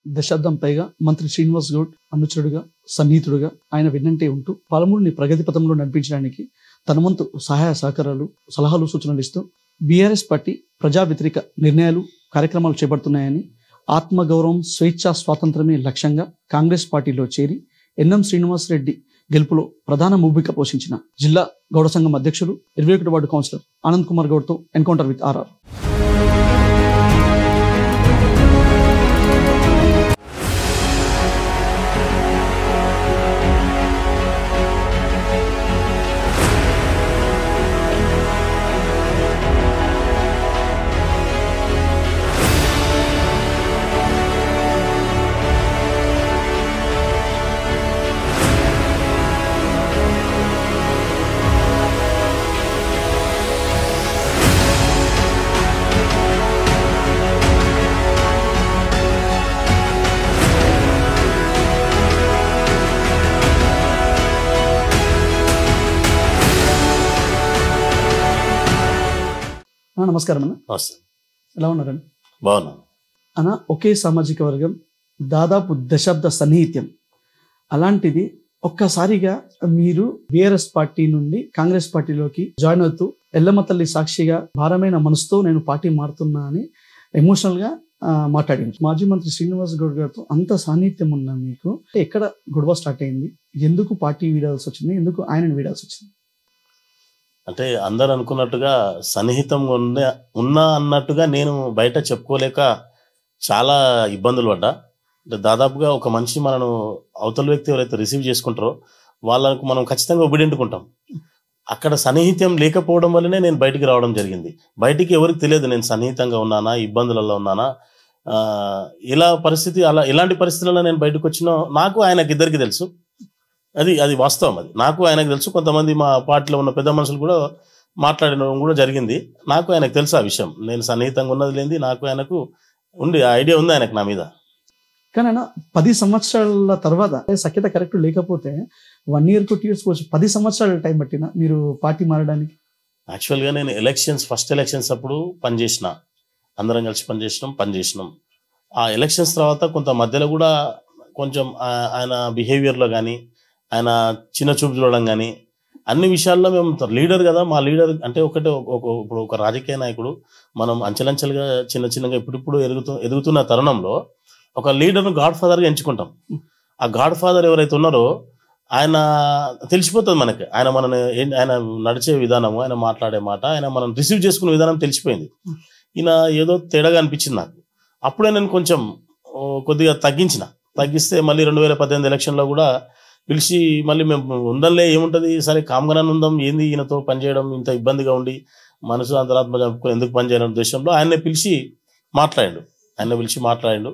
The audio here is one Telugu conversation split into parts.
దశాబ్దం పైగా మంత్రి శ్రీనివాస్ గౌడ్ అనుచరుడుగా సన్నిహితుడుగా ఆయన వెన్నంటే ఉంటూ పాలమూరుని ప్రగతి పథంలో నడిపించడానికి తన వంతు సహాయ సహకారాలు సలహాలు సూచనలు ఇస్తూ బీఆర్ఎస్ పార్టీ ప్రజా వ్యతిరేక నిర్ణయాలు కార్యక్రమాలు చేపడుతున్నాయని ఆత్మగౌరవం స్వేచ్ఛా స్వాతంత్రమే లక్ష్యంగా కాంగ్రెస్ పార్టీలో చేరి ఎన్ఎం శ్రీనివాస్ రెడ్డి గెలుపులో ప్రధాన భూమిక పోషించిన జిల్లా గౌడ సంఘం అధ్యక్షులు 21 వార్డు కౌన్సిలర్ ఆనంద్ కుమార్ గౌడ్తో ఎన్కౌంటర్ విత్ ఆర్ఆర్. నమస్కారం అన్న. ఎలా ఉన్నారండి? బాగున్నా అన్న. ఒకే సామాజిక వర్గం, దాదాపు దశాబ్ద సన్నిహిత్యం, అలాంటిది ఒక్కసారిగా మీరు బీఆర్ఎస్ పార్టీ నుండి కాంగ్రెస్ పార్టీలోకి జాయిన్ అవుతూ ఎల్లమ్మ తల్లి సాక్షిగా భారమైన మనసుతో నేను పార్టీ మారుతున్నా అని ఎమోషనల్ గా మాట్లాడింది. మాజీ మంత్రి శ్రీనివాస్ గౌడ్ గారితో అంత సాన్నిహిత్యం ఉన్న మీకు ఎక్కడ గొడవ స్టార్ట్ అయింది? ఎందుకు పార్టీ వీడాల్సి వచ్చింది? ఎందుకు ఆయనను వీడాల్సి వచ్చింది? అంటే అందరు అనుకున్నట్టుగా సన్నిహితంగా ఉన్నా అన్నట్టుగా నేను బయట చెప్పుకోలేక చాలా ఇబ్బందులు పడ్డా. అంటే దాదాపుగా ఒక మనిషి మనను అవతల వ్యక్తి ఎవరైతే రిసీవ్ చేసుకుంటారో వాళ్ళకు మనం ఖచ్చితంగా ఒబిడెంట్కుంటాం. అక్కడ సన్నిహిత్యం లేకపోవడం వల్లనే నేను బయటికి రావడం జరిగింది. బయటికి ఎవరికి తెలియదు నేను సన్నిహితంగా ఉన్నానా, ఇబ్బందులలో ఉన్నానా, ఇలాంటి పరిస్థితులలో నేను బయటకు వచ్చినా నాకు ఆయనకి ఇద్దరికి తెలుసు. అది వాస్తవం. అది నాకు ఆయనకు తెలుసు. కొంతమంది మా పార్టీలో ఉన్న పెద్ద మనుషులు కూడా మాట్లాడడం కూడా జరిగింది. నాకు ఆయనకు తెలుసు ఆ విషయం. నేను సన్నిహితంగా ఉన్నది లేనిది నాకు ఆయనకు ఐడియా ఉంది ఆయనకు నా మీద. కానీ అన్న 10 సంవత్సరాల తర్వాత సఖ్యత కరెక్ట్ లేకపోతే 1 year 2 years 10 సంవత్సరాల టైం పట్టిన మీరు పార్టీ మారడానికి? యాక్చువల్గా నేను ఫస్ట్ ఎలక్షన్స్ అప్పుడు పనిచేసిన, అందరం కలిసి పనిచేసినాం. ఆ ఎలక్షన్స్ తర్వాత కొంత మధ్యలో కూడా కొంచెం ఆయన బిహేవియర్లో కానీ ఆయన చిన్న చూపు చూడడం కానీ అన్ని విషయాల్లో మేము లీడర్ కదా, మా లీడర్ అంటే ఇప్పుడు ఒక రాజకీయ నాయకుడు మనం అంచెలంచెలుగా చిన్నగా ఇప్పుడు ఎదుగుతున్న తరుణంలో ఒక లీడర్ను గాడ్ ఫాదర్గా ఎంచుకుంటాం. ఆ గాడ్ ఫాదర్ ఎవరైతే ఉన్నారో ఆయన తెలిసిపోతుంది మనకి. ఆయన నడిచే విధానము, ఆయన మాట్లాడే మాట, ఆయన మనం రిసీవ్ చేసుకునే విధానం తెలిసిపోయింది. ఈయన ఏదో తేడాగా అనిపించింది నాకు. అప్పుడే నేను కొంచెం కొద్దిగా తగ్గిస్తే మళ్ళీ 2018 ఎలక్షన్లో కూడా పిలిచి మళ్ళీ మేము ఉండంలే, ఏముంటుంది సరే కామ్గానే ఉందాం, ఏంది ఈయనతో పనిచేయడం ఇంత ఇబ్బందిగా ఉండి మనసు అంతరాత్మ చంపుకొని ఎందుకు పనిచేయడం ఉద్దేశంలో ఆయన్ని పిలిచి మాట్లాడిండు.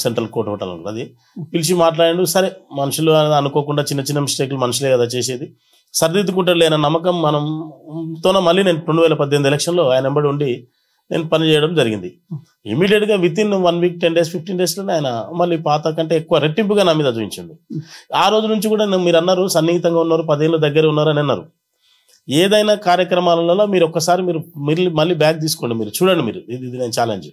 సెంట్రల్ కోర్ట్ హోటల్ అది పిలిచి మాట్లాడిండు. సరే మనుషులు అనుకోకుండా చిన్న మిస్టేక్లు మనుషులే కదా చేసేది, సరిదిద్దుకుంటాడు లేన నమ్మకం మళ్ళీ నేను 2018 ఎలక్షన్లో ఆయన వెంబడి ఉండి నేను పని చేయడం జరిగింది. ఇమీడియట్గా వితిన్ 1 week 10 days 15 daysలోనే ఆయన మళ్ళీ పాత కంటే ఎక్కువ రెట్టింపుగా నా మీద చూపించండు. ఆ రోజు నుంచి కూడా మీరు అన్నారు సన్నిహితంగా ఉన్నారు, 10 ఏళ్ళ దగ్గర ఉన్నారు అని అన్నారు. ఏదైనా కార్యక్రమాలలో మీరు ఒక్కసారి మళ్ళీ బ్యాగ్ తీసుకోండి, మీరు చూడండి. ఇది నేను ఛాలెంజ్.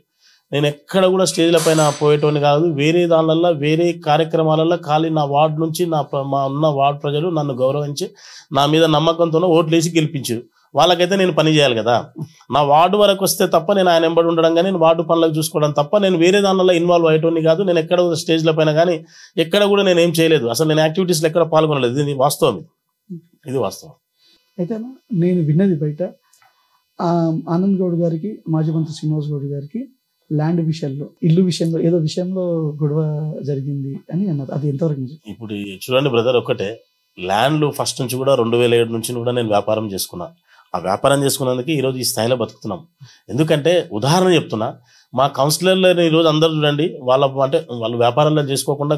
నేను ఎక్కడ కూడా స్టేజ్ల పైన పోయేటోని కాదు. వేరే దానిలలో వేరే కార్యక్రమాలలో ఖాళీ నా వార్డు నుంచి ఉన్న వార్డు ప్రజలు నన్ను గౌరవించి నా మీద నమ్మకంతో ఓట్లు వేసి గెలిపించారు. వాళ్ళకైతే నేను పని చేయాలి కదా. నా వార్డు వరకు వస్తే తప్ప నేను ఆయన వెంబడి ఉండడం కానీ నేను వార్డు పనులకు చూసుకోవడం తప్ప నేను వేరే దానిలో ఇన్వాల్వ్ అయ్యేటోని కాదు. నేను ఎక్కడ స్టేజ్ల పైన కానీ ఎక్కడ కూడా నేను ఏం చేయలేదు. అసలు నేను యాక్టివిటీస్లో ఎక్కడ పాల్గొనలేదు. ఇది వాస్తవం. అయితే నేను విన్నది బయట ఆనంద్ గౌడ్ గారికి మాజీ మంత్రి శ్రీనివాస్ గౌడ్ గారికి ల్యాండ్ విషయంలో, ఇల్లు విషయంలో ఏదో విషయంలో గొడవ జరిగింది అని అన్నారు. అది ఎంతవరకు నిజం? ఇప్పుడు చూడండి బ్రదర్, ఒకటే ల్యాండ్లు ఫస్ట్ నుంచి కూడా 2007 నుంచి కూడా నేను వ్యాపారం చేసుకున్నా. ఆ వ్యాపారం చేసుకున్నందుకు ఈరోజు ఈ స్థాయిలో బతుకుతున్నాం. ఎందుకంటే ఉదాహరణ చెప్తున్నా, మా కౌన్సిలర్లని ఈరోజు అందరూ చూడండి, వాళ్ళు వ్యాపారాల్లో చేసుకోకుండా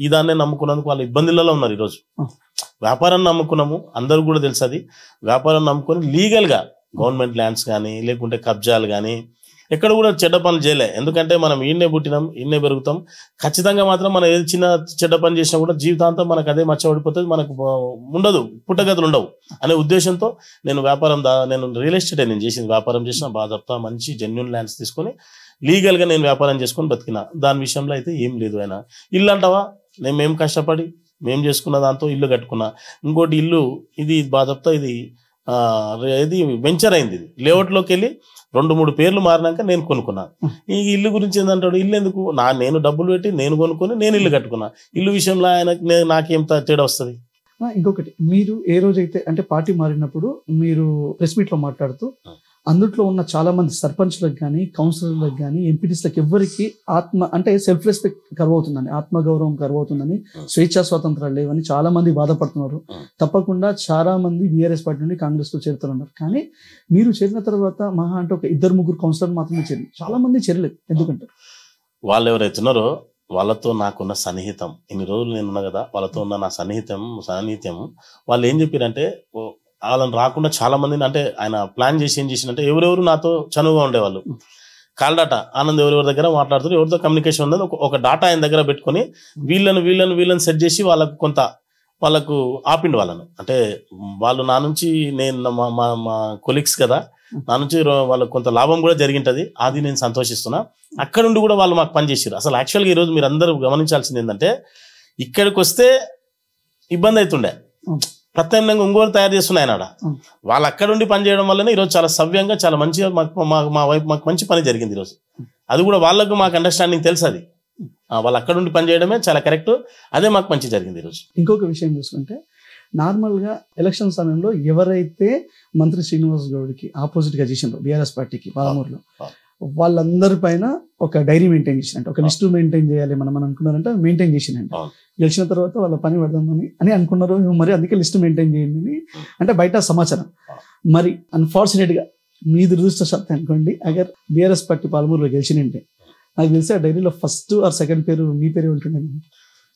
ఈ దాన్నే నమ్ముకున్నందుకు వాళ్ళు ఇబ్బందులలో ఉన్నారు. ఈరోజు వ్యాపారాన్ని నమ్ముకున్నాము, అందరూ కూడా తెలుసు. అది వ్యాపారం నమ్ముకొని లీగల్గా గవర్నమెంట్ ల్యాండ్స్ కానీ లేకుంటే కబ్జాలు కానీ ఎక్కడ కూడా చెడ్డ పనులు చేయలే. ఎందుకంటే మనం ఈయన్నే పుట్టినాం, ఈయన్నే పెరుగుతాం. ఖచ్చితంగా మాత్రం మనం ఏది చిన్న చెడ్డ పని చేసినా కూడా జీవితాంతం మనకు అదే మచ్చబడిపోతుంది, మనకు ఉండదు, పుట్టగతులు ఉండవు అనే ఉద్దేశంతో నేను నేను రియల్ ఎస్టేట్ నేను చేసింది, వ్యాపారం చేసిన బాగా చెప్తా, మంచి జెన్యూన్ ల్యాండ్స్ తీసుకొని లీగల్గా నేను వ్యాపారం చేసుకొని బతికిన. దాని విషయంలో అయితే ఏం లేదు. ఆయన ఇల్లు అంటావా, మేము కష్టపడి మేము చేసుకున్న దాంతో ఇల్లు కట్టుకున్నా. ఇంకోటి ఇల్లు ఇది బాగా చెప్తా, ఇది వెంచర్ అయింది. ఇది లేఅవుట్లోకి వెళ్ళి 2-3 పేర్లు మారినాక నేను కొనుక్కున్నా. ఈ ఇల్లు గురించి ఏంటంటాడు, ఇల్లు ఎందుకు, నేను డబ్బులు పెట్టి నేను కొనుక్కొని నేను ఇల్లు కట్టుకున్నా. ఇల్లు విషయంలో నాకేం తేడా వస్తుంది. ఇంకొకటి, మీరు ఏ రోజైతే అంటే పార్టీ మారినప్పుడు మీరు ప్రెస్ మీట్లో మాట్లాడుతూ అందుట్లో ఉన్న చాలా మంది సర్పంచ్లకు కానీ, కౌన్సిలర్లకు కానీ, ఎంపీటీస్లకు ఎవరికి అంటే సెల్ఫ్ రెస్పెక్ట్ కరువు అవుతుందని, ఆత్మగౌరవం కరువు అవుతుందని, స్వేచ్ఛా స్వాతంత్రాలు లేవని చాలా మంది బాధపడుతున్నారు. తప్పకుండా చాలా మంది బీఆర్ఎస్ పార్టీ నుండి కాంగ్రెస్లో చేరుతున్నారు. కానీ మీరు చేరిన తర్వాత మహా అంటే ఒక 2-3 కౌన్సిలర్ మాత్రమే చేరి, చాలా మంది చేరలేదు. ఎందుకంటే వాళ్ళు ఎవరైతున్నారో వాళ్ళతో నాకున్న సన్నిహితం, ఇన్ని రోజులు నేను ఉన్నా కదా, వాళ్ళతో ఉన్న నా సన్నిహిత్యం వాళ్ళు ఏం చెప్పారంటే, వాళ్ళని రాకుండా చాలా మందిని, అంటే ఆయన ప్లాన్ చేసి ఏం చేసిందంటే, ఎవరెవరు నాతో చనువుగా ఉండేవాళ్ళు, కాల్ డాటా ఆనంద్ ఎవరెవరి దగ్గర మాట్లాడుతారు, ఎవరితో కమ్యూనికేషన్ ఉన్నది ఒక డాటా ఆయన దగ్గర పెట్టుకొని వీళ్ళని సెట్ చేసి వాళ్ళకు ఆపిండు వాళ్ళను. అంటే వాళ్ళు నా నుంచి, నేను మా కొలీగ్స్ కదా, నా నుంచి వాళ్ళకు కొంత లాభం కూడా జరిగింటది, అది నేను సంతోషిస్తున్నా. అక్కడ నుండి కూడా వాళ్ళు మాకు పనిచేసారు. అసలు యాక్చువల్గా ఈరోజు మీరు అందరూ గమనించాల్సింది ఏంటంటే, ఇక్కడికి వస్తే ఇబ్బంది అవుతుండే, ప్రత్యామ్నాయంగా ఒంగోలు తయారు చేస్తున్నాయి ఆయన. వాళ్ళు అక్కడ ఉండి పని చేయడం వల్లనే ఈరోజు చాలా సవ్యంగా, చాలా మంచిగా మా వైపు మాకు మంచి పని జరిగింది ఈరోజు. అది కూడా వాళ్ళకు మాకు అండర్స్టాండింగ్ తెలుసు, అది వాళ్ళు అక్కడ ఉండి పని చేయడమే చాలా కరెక్ట్, అదే మాకు మంచి జరిగింది ఈరోజు. ఇంకొక విషయం చూసుకుంటే, నార్మల్గా ఎలక్షన్ సమయంలో ఎవరైతే మంత్రి శ్రీనివాస్ గౌడ్కి ఆపోజిట్గా చేసిండ్రో బీఆర్ఎస్ పార్టీకి పాలమూరులో, వాళ్ళందరి పైన ఒక డైరీ మెయింటైన్ చేసినట్టు, ఒక లిస్టు మెయింటైన్ చేయాలి మనం అనుకున్నారంటే మెయింటైన్ చేసినట్టు. గెలిచిన తర్వాత వాళ్ళ పని పెడదామని అనుకున్నారు, మరి అందుకే లిస్టు మెయింటైన్ చేయండి అంటే బయట సమాచారం. మరి అన్ఫార్చునేట్గా మీ దురదృష్టశాత్తు అనుకోండి, అగర్ బీఆర్ఎస్ పార్టీ పాలమూరులో గెలిచినంటే నాకు తెలిసి ఆ డైరీలో ఫస్ట్ ఆర్ సెకండ్ పేరు మీ పేరు ఉంటుండే.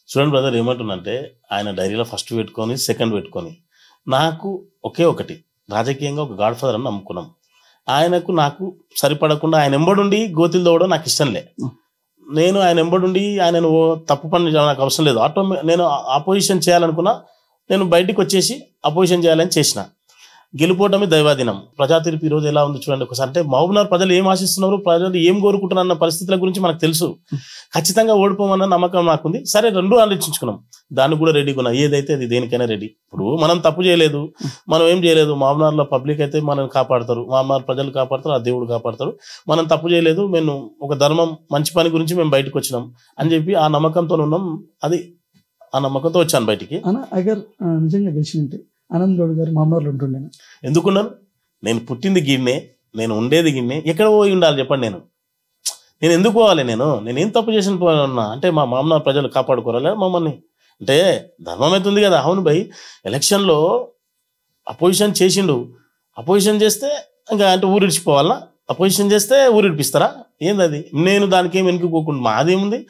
చూడండి బ్రదర్, ఏమంటుందంటే ఆయన డైరీలో ఫస్ట్ పెట్టుకొని సెకండ్ పెట్టుకొని, నాకు ఒకే ఒకటి, రాజకీయంగా ఒక గాడ్ ఫాదర్ అని నమ్ముకున్నాం. ఆయనకు నాకు సరిపడకుండా ఆయన ఎంబడుండి గోతులు తోవడం నాకు ఇష్టం లే. నేను ఆయన ఎంబడుండి ఆయనను తప్పు పని నాకు అవసరం లేదు. నేను అపోజిషన్ చేయాలనుకున్నా, నేను బయటికి వచ్చేసి అపోజిషన్ చేయాలని చేసిన. గెలుపోవటమే దైవాధీనం. ప్రజా తీర్పు ఈరోజు ఎలా ఉంది చూడండి ఒకసారి. అంటే మహబూబ్నగర్ ప్రజలు ఏం ఆశిస్తున్నారు, ప్రజలు ఏం కోరుకుంటున్నారు అన్న పరిస్థితుల గురించి మనకు తెలుసు. ఖచ్చితంగా ఓడిపోమన్న నమ్మకం నాకుంది. సరే, 2 ఆలోచించుకున్నాం, దానికి కూడా రెడీగా ఉన్నా. ఏదైతే అది దేనికైనా రెడీ. ఇప్పుడు మనం తప్పు చేయలేదు, మనం ఏం చేయలేదు. మహబూబ్నగర్లో పబ్లిక్ అయితే మనం కాపాడతారు, మహబూబ్నగర్ ప్రజలు కాపాడతారు, ఆ దేవుడు కాపాడతారు. మనం తప్పు చేయలేదు, మేము ఒక ధర్మం మంచి పని గురించి మేము బయటకు వచ్చినాం అని చెప్పి ఆ నమ్మకంతో ఉన్నాం. అది ఆ నమ్మకంతో వచ్చాను బయటికి. అగర్ నిజంగా గెలిచినంటే ఆనంద్ గౌడ్ గారు మహబూబ్నగర్లో ఉంటుండే. ఎందుకున్నాను? నేను పుట్టింది గిన్నే, నేను ఉండేది గిన్నే. ఎక్కడ పోయి ఉండాలి చెప్పండి? నేను ఎందుకు పోవాలి? నేను ఏం తప్పు చేసిన పోయినా అంటే మా మహబూబ్నగర్ ప్రజలు కాపాడుకోరాలే మమ్మల్ని? అంటే ధర్మం అవుతుంది కదా. అవును భయ్, ఎలక్షన్లో అపోజిషన్ చేసిండు, అపోజిషన్ చేస్తే ఇంకా అంటే ఊరిడిచిపోవాలా? అపోజిషన్ చేస్తే ఊరిడిపిస్తారా? ఏంది అది? నేను దానికి ఏం వెనుకపోకుండా మాదేముంది,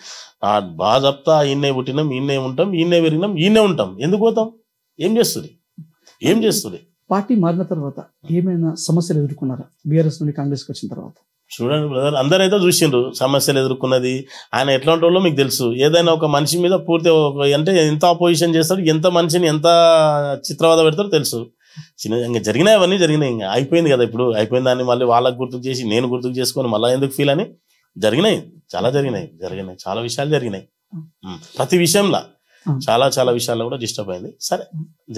బాగా చెప్తా, ఈయన్నే పుట్టినాం, ఈయన్నే ఉంటాం, ఈయన్నే పెరిగినాం, ఈయన్నే ఉంటాం. ఎందుకు పోతాం? ఏం చేస్తుంది? పార్టీ మారిన తర్వాత ఏమైనా సమస్యలు ఎదుర్కొన్నారా బీఆర్ఎస్ నుండి కాంగ్రెస్కి వచ్చిన తర్వాత? చూడండి బ్రదర్, అందరైతే చూసిండ్రు సమస్యలు ఎదుర్కొన్నది. ఆయన ఎట్లాంటి వాళ్ళో మీకు తెలుసు. ఏదైనా ఒక మనిషి మీద పూర్తి అంటే ఎంత అపోజిషన్ చేస్తాడు, ఎంత మనిషిని ఎంత చిత్రవాద పెడతాడో తెలుసు. ఇంకా జరిగినాయి, అవన్నీ జరిగినాయి. ఇంకా అయిపోయింది కదా, ఇప్పుడు అయిపోయిన దాన్ని మళ్ళీ వాళ్ళకి గుర్తుకు చేసి నేను గుర్తుకు చేసుకొని మళ్ళీ ఎందుకు ఫీల్ అని జరిగినాయి. చాలా జరిగినాయి, చాలా విషయాలు జరిగినాయి. ప్రతి విషయంలో చాలా విషయాల్లో కూడా డిస్టర్బ్ అయింది. సరే,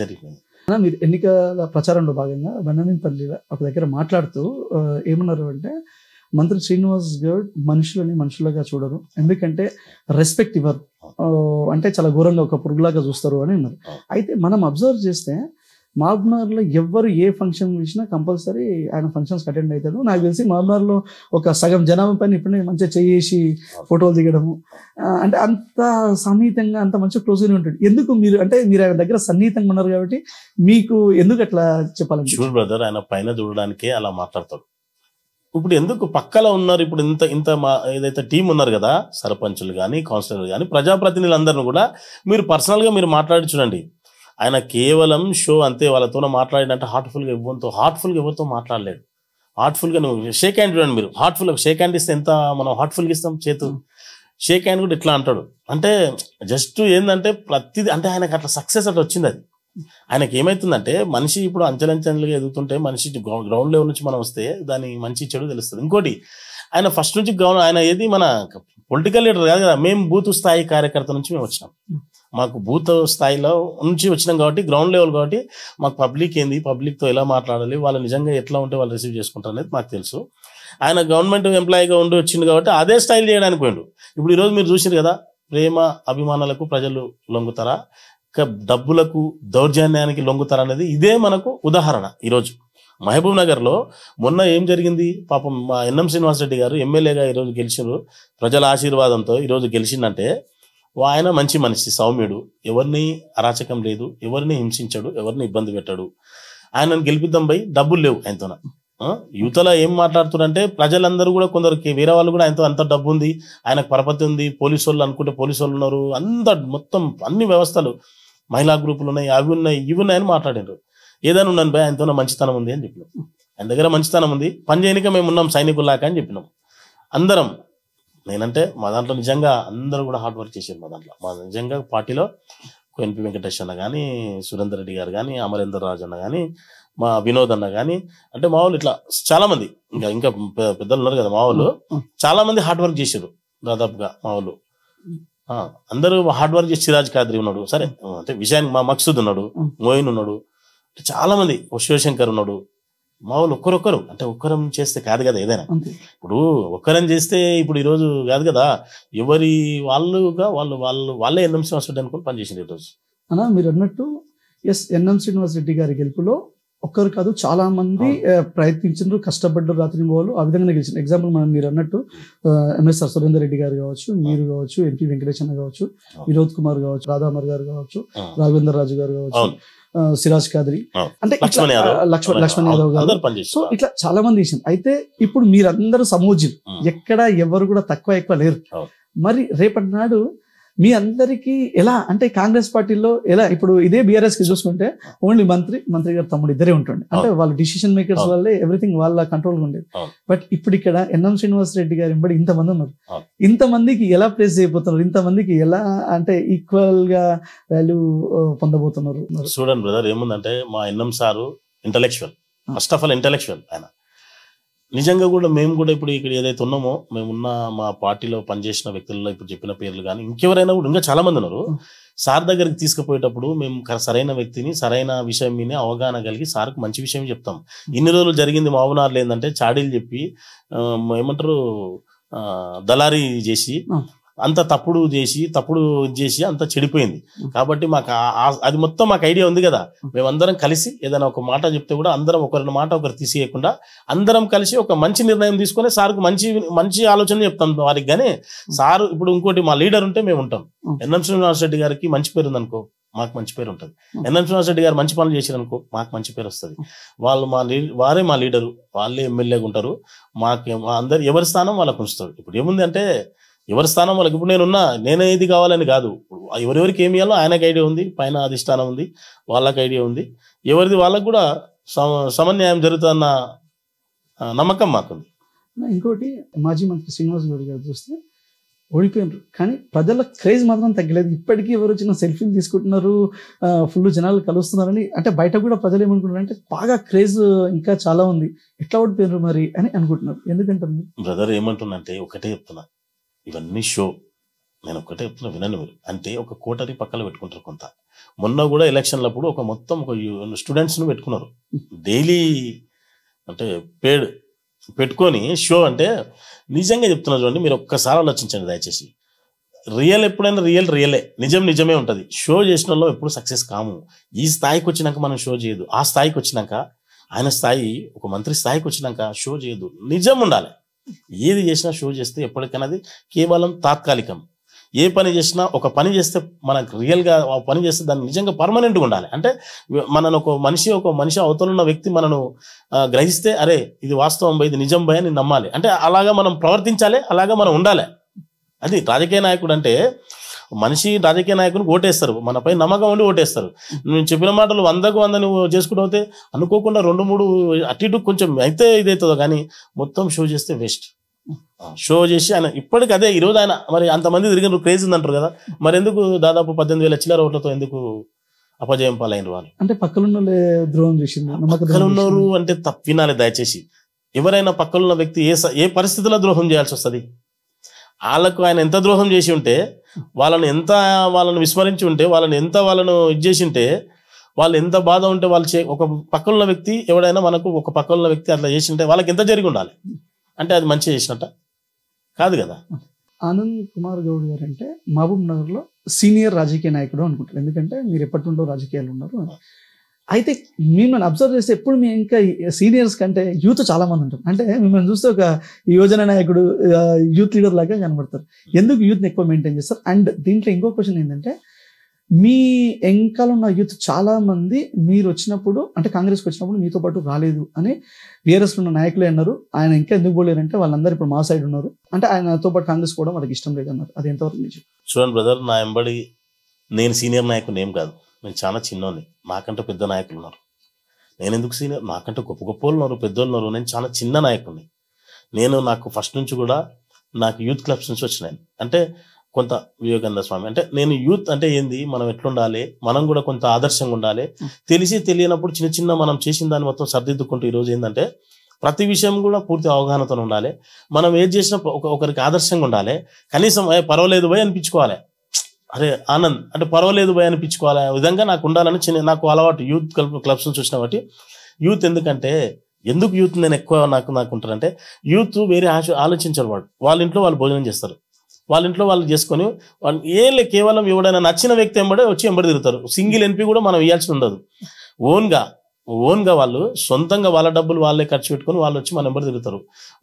జరిగిపోయింది. మీరు ఎన్నికల ప్రచారంలో భాగంగా బండమీనపల్లిలో ఒక దగ్గర మాట్లాడుతూ ఏమన్నారు అంటే, మంత్రి శ్రీనివాస్ గౌడ్ మనుషులని మనుషులుగా చూడరు, ఎందుకంటే రెస్పెక్ట్ ఇవ్వరు, అంటే చాలా ఘోరంగా ఒక పురుగులాగా చూస్తారు అని అన్నారు. అయితే మనం అబ్జర్వ్ చేస్తే మహబూబ్నగర్లో ఎవరు ఏ ఫంక్షన్ ఇచ్చినా కంపల్సరీ ఆయన ఫంక్షన్స్కి అటెండ్ అవుతాడు. నాకు తెలిసి మహబూబ్నగర్లో ఒక సగం జనాభా పైన ఇప్పుడే మంచిగా చేసి ఫోటోలు దిగడము, అంటే అంత సన్నిహితంగా అంత మంచిగా క్లోజ్గానే ఉంటాడు. ఎందుకు మీరు ఆయన దగ్గర సన్నిహితంగా ఉన్నారు కాబట్టి మీకు ఎందుకు అట్లా చెప్పాలంటే? షూర్ బ్రదర్, ఆయన పైన చూడడానికే అలా మాట్లాడతాడు. ఇప్పుడు ఎందుకు పక్కలో ఉన్నారు, ఇప్పుడు ఇంత ఏదైతే టీం ఉన్నారు కదా, సర్పంచులు కానీ, కౌన్సిలర్లు కానీ, ప్రజాప్రతినిధులు అందరిని కూడా మీరు పర్సనల్గా మీరు మాట్లాడి చూడండి. ఆయన కేవలం షో అంతే. వాళ్ళతో మాట్లాడినంటే హార్ట్ఫుల్గా ఎవరితో మాట్లాడలేడు. హార్ట్ఫుల్గా నువ్వు షేక్ హ్యాండ్ చూడండి, మీరు హార్ట్ఫుల్ షేక్ హ్యాండ్ ఇస్తే ఎంత మనం హార్ట్ఫుల్గా ఇస్తాం చేతు, షేక్ హ్యాండ్ కూడా ఇట్లా అంటాడు. అంటే జస్ట్ ఏంటంటే ప్రతిదీ అంటే ఆయనకు అట్లా సక్సెస్ అట్లా వచ్చింది. అది ఆయనకి ఏమవుతుందంటే మనిషి ఇప్పుడు అంచెలంచెలుగా ఎదుగుతుంటే మనిషి గ్రౌండ్ లెవెల్ నుంచి మనం వస్తే దాని మంచి చెడు తెలుస్తుంది. ఇంకోటి ఆయన ఫస్ట్ నుంచి ఆయన ఏది మన పొలిటికల్ లీడర్ కాదు కదా, మేము బూత్ స్థాయి కార్యకర్త నుంచి మేము వచ్చినాం. మాకు బూత్ స్థాయిలో నుంచి వచ్చినాం కాబట్టి గ్రౌండ్ లెవెల్ కాబట్టి మాకు పబ్లిక్ ఏంది, పబ్లిక్తో ఎలా మాట్లాడాలి, వాళ్ళు నిజంగా ఎట్లా ఉంటే వాళ్ళు రిసీవ్ చేసుకుంటారు అనేది మాకు తెలుసు. ఆయన గవర్నమెంట్ ఎంప్లాయీగా ఉండి వచ్చింది కాబట్టి అదే స్టైల్ చేయడానికి పోయిండు. ఇప్పుడు ఈరోజు మీరు చూసారు కదా, ప్రేమ అభిమానాలకు ప్రజలు లొంగుతారా, డబ్బులకు దౌర్జన్యానికి లొంగుతారా అనేది ఇదే మనకు ఉదాహరణ. ఈరోజు మహబూబ్ నగర్లో మొన్న ఏం జరిగింది, పాపం మా ఎన్ఎం శ్రీనివాసరెడ్డి గారు ఎమ్మెల్యేగా ఈరోజు గెలిచారు, ప్రజల ఆశీర్వాదంతో ఈరోజు గెలిచిందంటే ఆయన మంచి మనిషి, సౌమ్యుడు, ఎవరిని అరాచకం లేదు, ఎవరిని హింసించాడు, ఎవరిని ఇబ్బంది పెట్టాడు. ఆయనను గెలిపిద్దాం పోయి డబ్బులు లేవు ఆయనతోన. యువతలో ఏం మాట్లాడుతున్నారంటే ప్రజలందరూ కూడా కొందరికి వేరే వాళ్ళు కూడా ఆయనతో అంత డబ్బు ఉంది, ఆయనకు పరపతి ఉంది, పోలీసు వాళ్ళు అనుకుంటే పోలీసు వాళ్ళు ఉన్నారు, అంత మొత్తం అన్ని వ్యవస్థలు మహిళా గ్రూపులు ఉన్నాయి, అవి ఉన్నాయి, ఇవి ఉన్నాయని మాట్లాడారు. ఏదైనా ఉన్నాను భయ ఆయనతో మంచితనం ఉంది అని చెప్పినాం, ఆయన దగ్గర మంచితనం ఉంది, పని చేయనిక మేము ఉన్నాం సైనికుల్లాక అని చెప్పినాం అందరం. నేనంటే మా దాంట్లో నిజంగా అందరూ కూడా హార్డ్ వర్క్ చేశారు. మా నిజంగా పార్టీలో ఎన్పి వెంకటేష్ అన్న కానీ, సురేందర్ రెడ్డి గారు కానీ, అమరేందర్ రాజు అన్న కానీ, మా వినోద్ అన్న కానీ, అంటే మా వాళ్ళు ఇట్లా చాలా మంది ఇంకా పెద్దలు ఉన్నారు కదా, మా వాళ్ళు చాలా మంది హార్డ్ వర్క్ చేశారు. దాదాపుగా మా వాళ్ళు అందరూ హార్డ్ వర్క్ చేసి సిరాజ్ కాద్రి ఉన్నాడు, సరే అంటే విషయానికి మా మక్సూద్ ఉన్నాడు, మోయిన్ ఉన్నాడు, చాలా మంది, శివశంకర్ ఉన్నాడు. మా వాళ్ళు ఒక్కరొక్కరు అంటే ఒక్కరం చేస్తే కాదు కదా ఏదైనా. ఇప్పుడు ఒక్కరం చేస్తే ఇప్పుడు ఈరోజు కాదు కదా, ఎవరి వాళ్ళుగా వాళ్ళే ఎన్ఎం శ్రీనివాసరెడ్డి అనుకుని పనిచేసింది ఈరోజు. అన్నా మీరు అన్నట్టు ఎన్ఎం శ్రీనివాసరెడ్డి గారి గెలుపులో ఒక్కరు కాదు చాలా మంది ప్రయత్నించారు, కష్టపడ్డారు, రాత్రి వాళ్ళు ఆ విధంగా గెలిచారు. ఎగ్జాంపుల్ మనం మీరు అన్నట్టు ఎంఎస్ఆర్ సురేందర్ రెడ్డి గారు కావచ్చు, మీరు కావచ్చు, ఎన్పి వెంకటేష్ అన్న కావచ్చు, వినోద్ కుమార్ కావచ్చు, రాధామర్ గారు కావచ్చు, రాఘవేంద్ర రాజు గారు కావచ్చు, సిరాజ్ కాద్రి, అంటే లక్ష్మణ్ యాదవ్ గారు, సో ఇట్లా చాలా మంది చేసింది. అయితే ఇప్పుడు మీరందరూ సమూజ్యులు, ఎక్కడ ఎవరు కూడా తక్కువ ఎక్కువ లేరు. మరి రేపటి నాడు మీ అందరికీ ఎలా అంటే కాంగ్రెస్ పార్టీలో ఎలా, ఇప్పుడు ఇదే బీఆర్ఎస్ కి చూసుకుంటే ఓన్లీ మంత్రి గారు తమ్ముడు ఇద్దరే ఉంటుండే, అంటే వాళ్ళ డిసిషన్ మేకర్స్ వల్లే ఎవ్రీథింగ్ వాళ్ళ కంట్రోల్ ఉండేది. బట్ ఇప్పుడు ఇక్కడ ఎన్ఎం శ్రీనివాసరెడ్డి గారు ఎంబడి ఇంతమంది ఉన్నారు, ఇంతమందికి ఎలా ప్లేస్ చేయబోతున్నారు, ఇంతమందికి ఎలా అంటే ఈక్వల్ గా వాల్యూ పొందబోతున్నారు? చూడండి బ్రదర్, ఏముందంటే మా NM sir intellectual, first of all intellectual. ఆయన నిజంగా కూడా మేము కూడా ఇప్పుడు ఇక్కడ ఏదైతే ఉన్నామో మేమున్న మా పార్టీలో పనిచేసిన వ్యక్తుల్లో ఇప్పుడు చెప్పిన పేర్లు కానీ ఇంకెవరైనా కూడా ఇంకా చాలా మంది ఉన్నారు. సార్ దగ్గరికి తీసుకుపోయేటప్పుడు మేము సరైన వ్యక్తిని సరైన విషయం మీద అవగాహన కలిగి సార్కు మంచి విషయం చెప్తాం. ఇన్ని రోజులు జరిగింది మావునార్లు ఏంటంటే చాడీలు చెప్పి ఏమంటారు దళారీ చేసి అంత తప్పుడు చేసి అంత చెడిపోయింది. కాబట్టి మాకు అది మొత్తం మాకు ఐడియా ఉంది కదా, మేమందరం కలిసి ఏదైనా ఒక మాట చెప్తే కూడా అందరం ఒకరి మాట ఒకరు తీసేయకుండా అందరం కలిసి ఒక మంచి నిర్ణయం తీసుకొని సార్కు మంచి ఆలోచన చెప్తాం వారికి. కానీ సారు ఇప్పుడు ఇంకోటి మా లీడర్ ఉంటే మేము ఉంటాం. ఎన్ఎం శ్రీనివాసరెడ్డి గారికి మంచి పేరు ఉందనుకో మాకు మంచి పేరు ఉంటుంది, ఎన్ఎం శ్రీనివాసరెడ్డి గారు మంచి పనులు చేశారనుకో మాకు మంచి పేరు వస్తుంది. వారే మా లీడరు, వాళ్ళే ఎమ్మెల్యేగా ఉంటారు. అందరు ఎవరి స్థానం వాళ్ళకు ఉంచుతారు. ఇప్పుడు ఏముంది అంటే ఎవరి స్థానం వాళ్ళకి, ఇప్పుడు నేనే ఇది కావాలని కాదు, ఎవరెవరికి ఏమి ఇవ్వాలో ఆయనకు ఐడియా ఉంది, పైన అధిష్టానం ఉంది, వాళ్ళకి ఐడియా ఉంది, ఎవరిది వాళ్ళకు కూడా సమన్యాయం జరుగుతుందన్న నమ్మకం మాకుంది. ఇంకోటి మాజీ మంత్రి శ్రీనివాస్ గౌడ్ గారు చూస్తే ఓడిపోయినారు, కానీ ప్రజల క్రేజ్ మాత్రం తగ్గలేదు. ఇప్పటికీ ఎవరు వచ్చిన సెల్ఫీలు తీసుకుంటున్నారు, ఫుల్ జనాలు కలుస్తున్నారని, అంటే బయట కూడా ప్రజలు ఏమనుకుంటున్నారు అంటే బాగా క్రేజ్ ఇంకా చాలా ఉంది, ఎట్లా ఓడిపోయినారు మరి అని అనుకుంటున్నారు. ఎందుకంటారు బ్రదర్? ఏమంటున్నంటే ఒకటే చెప్తున్నా, ఇవన్నీ షో. నేను ఒక్కటే చెప్తున్నా వినండి మీరు. అంటే ఒక కోటరీ పక్కన పెట్టుకుంటారు కొంత. మొన్న కూడా ఎలక్షన్లప్పుడు మొత్తం ఒక స్టూడెంట్స్ను పెట్టుకున్నారు డైలీ, అంటే పేడ్ పెట్టుకొని షో. అంటే నిజంగా చెప్తున్నారు చూడండి, మీరు ఒక్కసారి ఆలోచించండి దయచేసి. రియల్ ఎప్పుడైనా రియలే, నిజమే ఉంటుంది. షో చేసిన వాళ్ళు ఎప్పుడు సక్సెస్ కాము. ఈ స్థాయికి వచ్చినాక మనం షో చేయదు, ఆ స్థాయికి వచ్చినాక ఆయన స్థాయి ఒక మంత్రి స్థాయికి వచ్చినాక షో చేయదు. నిజం ఉండాలి. ఏది చేసినా షో చేస్తే ఎప్పటికైనా అది కేవలం తాత్కాలికం. ఏ పని చేసినా ఒక పని చేస్తే మనకు రియల్గా ఆ పని చేస్తే దాన్ని నిజంగా పర్మనెంట్గా ఉండాలి. అంటే మనను ఒక మనిషి అవతల ఉన్న వ్యక్తి మనను గ్రహిస్తే అరే ఇది వాస్తవం బై, ఇది నిజం బై అని నమ్మాలి. అంటే అలాగా మనం ప్రవర్తించాలి, అలాగా మనం ఉండాలి. అది రాజకీయ నాయకుడు అంటే మనిషి రాజకీయ నాయకునికి ఓటేస్తారు, మనపై నమ్మకం ఉండి ఓటేస్తారు. నేను చెప్పిన మాటలు 100కు 100 నువ్వు చేసుకుంటూ పోతే అనుకోకుండా 2-3 అటు ఇటు కొంచెం అయితే ఇదవుతుందో, కానీ మొత్తం షో చేస్తే వేస్ట్. షో చేసి ఆయన ఇప్పటికి అదే ఈరోజు ఆయన మరి అంతమంది తిరిగిన క్రేజ్ ఉందంటారు కదా, మరి ఎందుకు దాదాపు 18,000 చిల్లర ఓట్లతో ఎందుకు అపజయం పాలైన వాళ్ళు? అంటే పక్కన ద్రోహం చేసింది. పక్కన ఉన్నోరు అంటే వినాలి దయచేసి. ఎవరైనా పక్కనున్న వ్యక్తి ఏ పరిస్థితుల్లో ద్రోహం చేయాల్సి వస్తుంది? వాళ్ళకు ఆయన ఎంత ద్రోహం చేసి ఉంటే, వాళ్ళని విస్మరించి ఉంటే, వాళ్ళను ఇది చేసి ఉంటే, వాళ్ళు ఎంత బాధ ఉంటే వాళ్ళు ఒక పక్కనున్న వ్యక్తి ఎవడైనా మనకు ఒక పక్కనున్న వ్యక్తి అట్లా చేసి ఉంటే వాళ్ళకి ఎంత జరిగి ఉండాలి? అంటే అది మంచిగా చేసినట్ట కాదు కదా. ఆనంద్ కుమార్ గౌడ్ గారు అంటే మహబూబ్ నగర్ లో సీనియర్ రాజకీయ నాయకుడు అనుకుంటారు, ఎందుకంటే మీరు ఎప్పటి నుండో రాజకీయాలు ఉన్నారు. అయితే మిమ్మల్ని అబ్జర్వ్ చేస్తే ఎప్పుడు మీ ఇంకా సీనియర్స్ కంటే యూత్ చాలా మంది ఉంటారు. అంటే మిమ్మల్ని చూస్తే ఒక యువజన నాయకుడు, యూత్ లీడర్ లాగా కనబడతారు. ఎందుకు యూత్ని ఎక్కువ మెయింటైన్ చేస్తారు? అండ్ దీంట్లో ఇంకో క్వశ్చన్ ఏంటంటే, మీ వెనకాల ఉన్న యూత్ చాలా మంది మీరు వచ్చినప్పుడు, అంటే కాంగ్రెస్కి వచ్చినప్పుడు మీతో పాటు రాలేదు అని బీఆర్ఎస్ ఉన్న నాయకులే అన్నారు. ఆయన ఇంకా ఎందుకు పోలేరంటే వాళ్ళందరూ ఇప్పుడు మా సైడ్ ఉన్నారు, అంటే ఆయనతో పాటు కాంగ్రెస్ కూడా వాళ్ళకి ఇష్టం లేదన్నారు. అది ఎంతవరకు నిజం? చూడండి బ్రదర్, నా ఎంబడి నేను సీనియర్ నాయకుని ఏం కాదు, నేను చాలా చిన్నోని. నాకంటే పెద్ద నాయకులు ఉన్నారు. నేను ఎందుకు సీనియర్? నాకంటే గొప్ప గొప్ప వాళ్ళు ఉన్నారు, పెద్దోళ్ళు ఉన్నారు. నేను చాలా చిన్న నాయకుడిని. నాకు ఫస్ట్ నుంచి కూడా నాకు యూత్ క్లబ్స్ నుంచి వచ్చినాయి. అంటే కొంత వివేకానంద స్వామి అంటే నేను యూత్ అంటే ఏంది, మనం ఎట్లుండాలి, మనం కూడా కొంత ఆదర్శంగా ఉండాలి. తెలియనప్పుడు చిన్న చిన్న మనం చేసిన దాన్ని మొత్తం సర్దిద్దుకుంటూ ఈరోజు ఏంటంటే ప్రతి విషయం కూడా పూర్తి అవగాహనతో ఉండాలి. మనం ఏది చేసినా ఒకరికి ఆదర్శంగా ఉండాలి. కనీసం పర్వాలేదు భయ్ అనిపించుకోవాలి. అరే ఆనంద్ అంటే పర్వాలేదు భయ్ అనిపించుకోవాలి. ఆ విధంగా నాకు ఉండాలని నాకు అలవాటు. యూత్ క్లబ్స్ నుంచి వచ్చిన కాబట్టి యూత్ ఎందుకు యూత్ నేను ఎక్కువ నాకు ఉంటారంటే, యూత్ వేరే ఆలోచించారు. వాళ్ళ ఇంట్లో వాళ్ళు భోజనం చేస్తారు, వాళ్ళ ఇంట్లో వాళ్ళు చేసుకొని వాళ్ళు కేవలం ఎవడైనా నచ్చిన వ్యక్తి వచ్చి ఎంబడి తిరుగుతారు. సింగిల్ ఎంపీ కూడా మనం ఇవ్వాల్సి ఉండదు. ఓన్గా వాళ్ళు సొంతంగా వాళ్ళ డబ్బులు వాళ్ళే ఖర్చు పెట్టుకొని వాళ్ళు వచ్చి మన ఎంబడి తిరుగుతారు.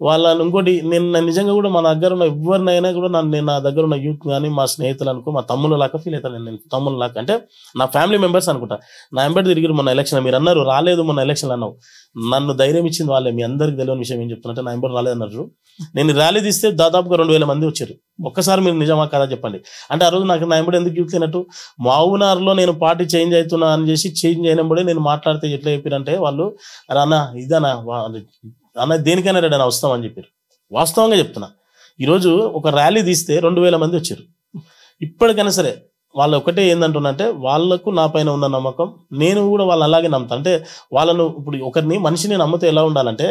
వాళ్ళని ఇంకోటి నేను నిజంగా కూడా మన దగ్గర ఉన్న ఎవరినైనా కూడా నా దగ్గర ఉన్న యూత్ కానీ మా స్నేహితులు అనుకో మా తమ్ముళ్ళ లాగా ఫీల్ అవుతాను. నేను తమ్ముళ్ళ లాగా అంటే నా ఫ్యామిలీ మెంబర్స్ అనుకుంటా. నా ఎంబడి తిరిగిరు మొన్న ఎలక్షన్. మీరు అన్నారు రాలేదు మొన్న ఎలక్షన్ అన్నావు. నన్ను ధైర్యం ఇచ్చింది వాళ్ళే. మీ అందరికి తెలియని విషయం ఏం చెప్తున్నట్టే నా ఎంబడి రాలేదన్నారు. నేను ర్యాలీ తీస్తే దాదాపుగా 2,000 మంది వచ్చారు. ఒక్కసారి మీరు నిజమా కదా చెప్పండి. అంటే ఆ రోజు నాకు నా ఎంబడి ఎందుకు యూత్ అయినట్టు, మహబూబ్నగర్లో నేను పార్టీ చేంజ్ అవుతున్నా అని చేంజ్ అయినప్పుడే నేను మాట్లాడితే ఎట్లా చెప్పారంటే వాళ్ళు, అరే అన్న ఇదన్నా అన్న దేనికైనా రెడీ అన్న వస్తామని చెప్పారు. వాస్తవంగా చెప్తున్నా. ఈరోజు ఒక ర్యాలీ తీస్తే 2,000 మంది వచ్చారు. ఇప్పటికైనా సరే వాళ్ళు ఒకటే ఏందంటున్నంటే, వాళ్ళకు నా పైన ఉన్న నమ్మకం, నేను కూడా వాళ్ళు అలాగే నమ్ముతాను. అంటే వాళ్ళను ఇప్పుడు ఒకరిని మనిషిని నమ్మితే ఎలా ఉండాలంటే,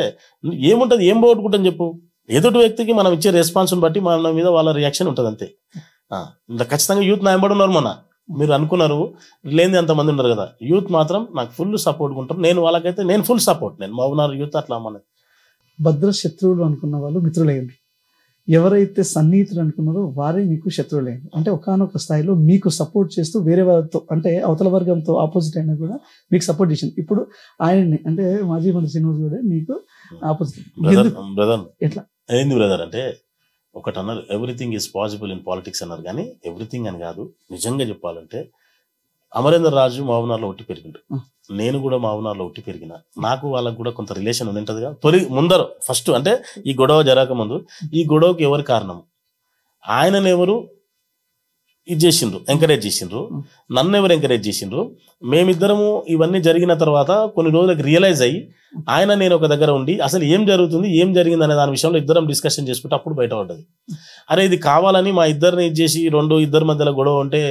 ఏముంటుంది ఏం పోగొట్టుకుంటాను చెప్పు, ఎదుటి వ్యక్తికి మనం ఇచ్చే రెస్పాన్స్ని బట్టి మన మీద వాళ్ళ రియాక్షన్ ఉంటుంది అంతే. ఖచ్చితంగా యూత్ నా ఎంబడి ఉన్నారు. మొన్న మీరు అనుకున్నారు లేని అంతమంది ఉన్నారు కదా, యూత్ మాత్రం నాకు ఫుల్ సపోర్ట్గా ఉంటారు. నేను వాళ్ళకైతే నేను ఫుల్ సపోర్ట్. నేను మహబూబ్నగర్ యూత్ అట్లా మన భద్ర శత్రువులు అనుకున్న వాళ్ళు మిత్రులయ్యారు, ఎవరైతే సన్నిహితులు అనుకున్నారో వారే మీకు శత్రువులయ్యారు. అంటే ఒకానొక స్థాయిలో మీకు సపోర్ట్ చేస్తూ వేరే వాళ్ళతో, అంటే అవతల వర్గంతో ఆపోజిట్ అయినా కూడా మీకు సపోర్ట్ చేసింది. ఇప్పుడు ఆయన్ని అంటే మాజీ మంత్రి శ్రీనివాస్ కూడా మీకు ఆపోజిట్. బ్రదర్ ఎట్లా ఏంది బ్రదర్ అంటే, ఒకటి అన్నారు everything is possible in politics అన్నారు, కానీ ఎవ్రీథింగ్ అని కాదు. నిజంగా చెప్పాలంటే అమరేందర్ రాజు మహబూబ్నగర్లో ఒట్టి పెరిగిండు, నేను కూడా మహబూబ్నగర్లో ఒట్టి పెరిగిన. నాకు వాళ్ళకు కూడా కొంత రిలేషన్ ఉంటుందిగా. ముందర ఫస్ట్ అంటే ఈ గొడవ జరగక ముందు, ఈ గొడవకి ఎవరు కారణం, ఆయనను ఎవరు ఇది చేసిండ్రు, ఎంకరేజ్ చేసిండ్రు, నన్ను ఎవరు ఎంకరేజ్ చేసిండ్రు, మేమిద్దరము ఇవన్నీ జరిగిన తర్వాత కొన్ని రోజులకు రియలైజ్ అయ్యి నేను ఒక దగ్గర ఉండి అసలు ఏం జరుగుతుంది ఏం జరిగింది అనే దాని విషయంలో ఇద్దరం డిస్కషన్ చేసుకుంటే అప్పుడు బయటపడ్డది. అరే ఇది కావాలని మా ఇద్దరిని ఇది చేసి ఇద్దరి మధ్యలో గొడవ ఉంటే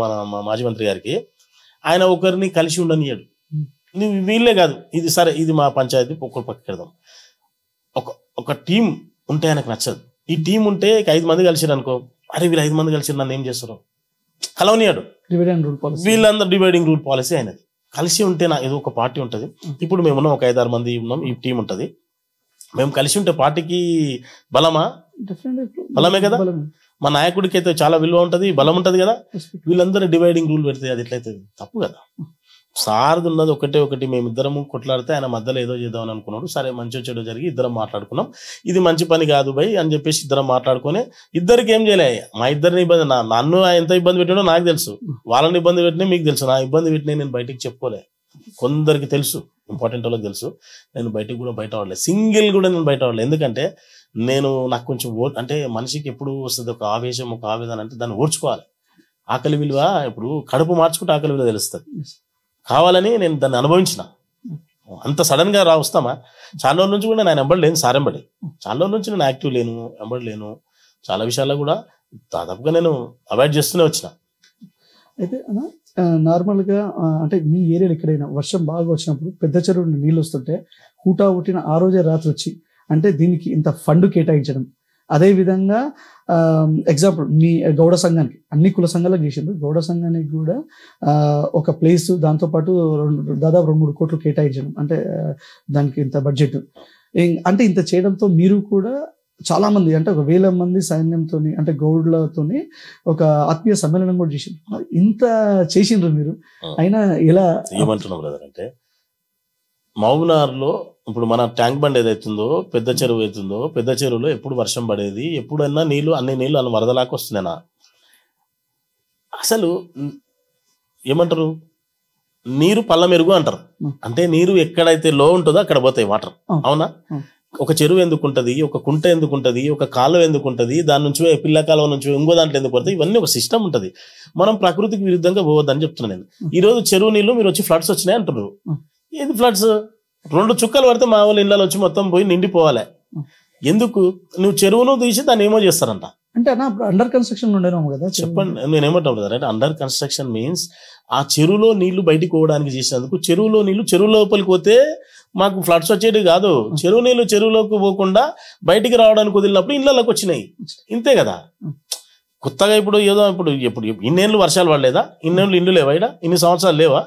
మన మాజీ మంత్రి గారికి ఆయన ఒకరిని కలిసి ఉండనియాడు. నువ్వు వీళ్ళే కాదు, ఇది సరే ఇది మా పంచాయతీ ఒక్కరు పక్కకి పెడదాం. ఒక టీం ఉంటే ఆయనకు నచ్చదు. ఈ టీం ఉంటే 5 మంది కలిసిరు అనుకో, అరే వీళ్ళు 5 మంది కలిసి నన్ను ఏం చేస్తారు కలవనియాడు. వీళ్ళందరూ డివైడింగ్ రూల్ పాలసీ అయినది. కలిసి ఉంటే ఏదో ఒక పార్టీ ఉంటుంది. ఇప్పుడు మేము ఉన్నాం, ఒక 5-6 మంది ఉన్నాం, ఈ టీం ఉంటుంది. మేము కలిసి ఉంటే పార్టీకి బలమా? బలమే కదా. మా నాయకుడికి అయితే చాలా విలువ ఉంటుంది, బలం ఉంటుంది కదా. వీళ్ళందరూ డివైడింగ్ రూల్ పెడితే అది ఎట్లయితే తప్పు కదా. సార్ది ఉన్నది ఒకటి, మేమిద్దరము కొట్లాడితే ఆయన మధ్యలో ఏదో చేద్దామని అనుకున్నాడు. సరే మంచి చెడు జరిగి ఇద్దరం మాట్లాడుకున్నాం, ఇది మంచి పని కాదు భయ్ అని చెప్పేసి ఇద్దరం మాట్లాడుకుని ఇద్దరికి ఏం చేయలే. మా ఇద్దరిని ఇబ్బంది, నన్ను ఎంత ఇబ్బంది పెట్టాడో నాకు తెలుసు, వాళ్ళని ఇబ్బంది పెట్టినా మీకు తెలుసు, నా ఇబ్బంది పెట్టినా నేను బయటికి చెప్పుకోలే. కొందరికి తెలుసు, ఇంపార్టెంట్ వాళ్ళకి తెలుసు. నేను బయటకు కూడా బయట పడలేదు, సింగిల్ కూడా నేను బయట పడలేదు. ఎందుకంటే నాకు కొంచెం అంటే మనిషికి ఎప్పుడు వస్తుంది ఒక ఆవేశం, ఒక ఆవేదన అంటే దాన్ని ఓర్చుకోవాలి. ఆకలి విలువ ఇప్పుడు కడుపు మార్చుకుంటే ఆకలి విలువ తెలుస్తుంది. కావాలని నేను దాన్ని అనుభవించిన. అంత సడన్ గా వస్తామా? చాలా రోజుల నుంచి కూడా నేను ఎంబడి లేను, సార్ ఎంబడి. చాలా రోజుల నుంచి నేను యాక్టివ్ లేను, ఎంబడి లేను. చాలా విషయాల్లో కూడా దాదాపుగా నేను అవాయిడ్ చేస్తూనే వచ్చిన. అయితే నార్మల్గా అంటే మీ ఏరియాలో ఎక్కడైనా వర్షం బాగా వచ్చినప్పుడు పెద్ద చెరువు నీళ్ళు వస్తుంటే హూటా హుట్టిన ఆ రోజే రాత్రి వచ్చి అంటే దీనికి ఇంత ఫండ్ కేటాయించడం, అదేవిధంగా ఎగ్జాంపుల్ మీ గౌడ సంఘానికి అన్ని కుల సంఘాలకు చేసిండ్రు, గౌడ సంఘానికి కూడా ఒక ప్లేస్ దాంతోపాటు దాదాపు 2-3 కోట్లు కేటాయించడం, అంటే దానికి ఇంత బడ్జెట్ అంటే ఇంత చేయడంతో మీరు కూడా చాలా మంది అంటే 1,000 మంది సైన్యంతో అంటే గౌడ్లతోని ఒక ఆత్మీయ సమ్మేళనం కూడా చేసిండ్రు. ఇంత చేసిండ్రు మీరు, అయినా ఎలా ఏమంటున్నాం బ్రదర్ అంటే మహబూబ్నగర్లో ఇప్పుడు మన ట్యాంక్ బండ్ ఏదైతుందో పెద్ద చెరువు అవుతుందో, పెద్ద చెరువులో ఎప్పుడు వర్షం పడేది, ఎప్పుడన్నా అన్ని నీళ్ళు అలా వరదలాగా వస్తున్నాయినా. అసలు ఏమంటారు, నీరు పళ్ళ మెరుగు అంటారు. అంటే నీరు ఎక్కడైతే లో ఉంటుందో అక్కడ పోతాయి వాటర్. అవునా? ఒక చెరువు ఎందుకు ఉంటుంది, ఒక కుంట ఎందుకు ఉంటుంది, ఒక కాలువ ఎందుకు ఉంటుంది, దాని నుంచి పిల్ల కాలువ నుంచి ఇంకో దాంట్లో ఎందుకు పడుతుంది, ఇవన్నీ ఒక సిస్టమ్ ఉంటుంది. మనం ప్రకృతికి విరుద్ధంగా పోవద్దని చెప్తున్నాను నేను. ఈ రోజు చెరువు నీళ్ళు మీరు వచ్చి ఫ్లడ్స్ వచ్చినాయి అంటున్నారు. ఏది ఫ్లడ్స్? 2 చుక్కలు పడితే మా వాళ్ళ ఇళ్ళలో వచ్చి మొత్తం పోయి నిండిపోవాలి. ఎందుకు? నువ్వు చెరువును తీసి దాన్ని ఏమో చేస్తారంట. అంటే అండర్ కన్స్ట్రక్షన్ ఉండేమో కదా. చెప్పండి, నేను ఏమంటాను అంటే అండర్ కన్స్ట్రక్షన్ మీన్స్ ఆ చెరువులో నీళ్లు బయటికి పోవడానికి చేసినందుకు. చెరువులో నీళ్లు చెరువు లోపలికి పోతే మాకు ఫ్లడ్స్ వచ్చేది కాదు. చెరువు నీళ్లు చెరువులోకి పోకుండా బయటికి రావడానికి వదిలినప్పుడు ఇళ్ళలోకి వచ్చినాయి. ఇంతే కదా. కొత్తగా ఇప్పుడు ఇన్నేళ్ళు వర్షాలు పడలేదా? ఇన్నేళ్ళు ఇండ్లు లేవా? ఇన్ని సంవత్సరాలు లేవా?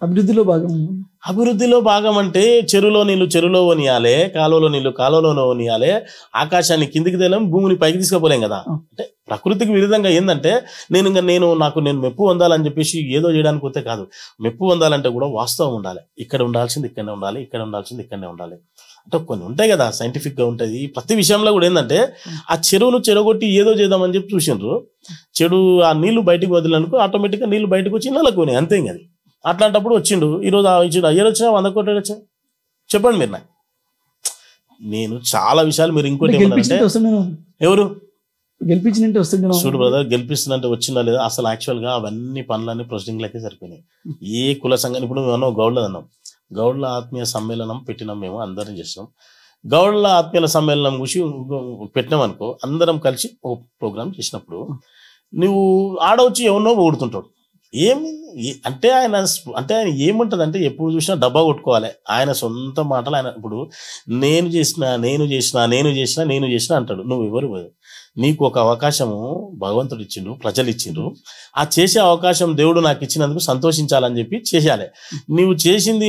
అభివృద్ధిలో భాగం అంటే చెరువులో నీళ్లు చెరువులో వనియాలి, కాలువలో నీళ్లు కాలువలో వనియాలి, ఆకాశాన్ని కిందికి తేలేం, భూమిని పైకి తీసుకుపోలేం కదా. అంటే ప్రకృతికి విరుద్ధంగా ఏంటంటే నేను మెప్పు పొందాలని చెప్పేసి ఏదో చేయడానికి పోతే కాదు. మెప్పు పొందాలంటే కూడా వాస్తవం ఉండాలి. ఇక్కడ ఉండాల్సింది ఇక్కడనే ఉండాలి, ఇక్కడ ఉండాల్సింది ఇక్కడనే ఉండాలి. అంటే కొన్ని ఉంటాయి కదా, సైంటిఫిక్ గా ఉంటుంది. ప్రతి విషయంలో కూడా ఏంటంటే ఆ చెరువును చెరగొట్టి ఏదో చేద్దామని చెప్పి చూసిండ్రు. ఆ నీళ్లు బయటకు వదిలేందుకు ఆటోమేటిక్ గా నీళ్లు బయటకు వచ్చి ఇళ్ళకు పోయినాయి. అంతే అది. అట్లాంటప్పుడు వచ్చిండు ఈరోజు ఇచ్చిండు. అయ్యారు వచ్చినా 100 కోట్లు వచ్చా? చెప్పండి మీరు. నాకు నేను చాలా విషయాలు మీరు ఇంకోటి ఎవరు గెలిపించినట్టు వస్తుంది చూడు బ్రదర్, గెలిపిస్తున్నంటే వచ్చిందా లేదా? అసలు యాక్చువల్ గా అవన్నీ పనులన్నీ ప్రొసీడింగ్లకే సరిపోయినాయి. ఏ కుల సంఘం ఇప్పుడు మేము గౌడ్ల అన్నాం, గౌడ్ల ఆత్మీయ సమ్మేళనం పెట్టినాం, మేము అందరం చేసినాం. గౌడ్ల ఆత్మీయ సమ్మేళనం కూసి పెట్టినాం అనుకో, అందరం కలిసి ఒక ప్రోగ్రామ్ చేసినప్పుడు నువ్వు ఆడవచ్చి ఎవరినో పొగుడుతుంటాడు. అంటే ఆయన ఏముంటది అంటే ఎప్పుడు చూసినా డబ్బా కొట్టుకోవాలి. ఆయన సొంత మాటలు ఆయన ఇప్పుడు నేను చేసిన అంటాడు. నువ్వు ఎవరు? నీకు ఒక అవకాశము భగవంతుడు ఇచ్చిండు, ప్రజలు ఇచ్చిండ్రు. ఆ చేసే అవకాశం దేవుడు నాకు ఇచ్చినందుకు సంతోషించాలని చెప్పి చేయాలి. నువ్వు చేసింది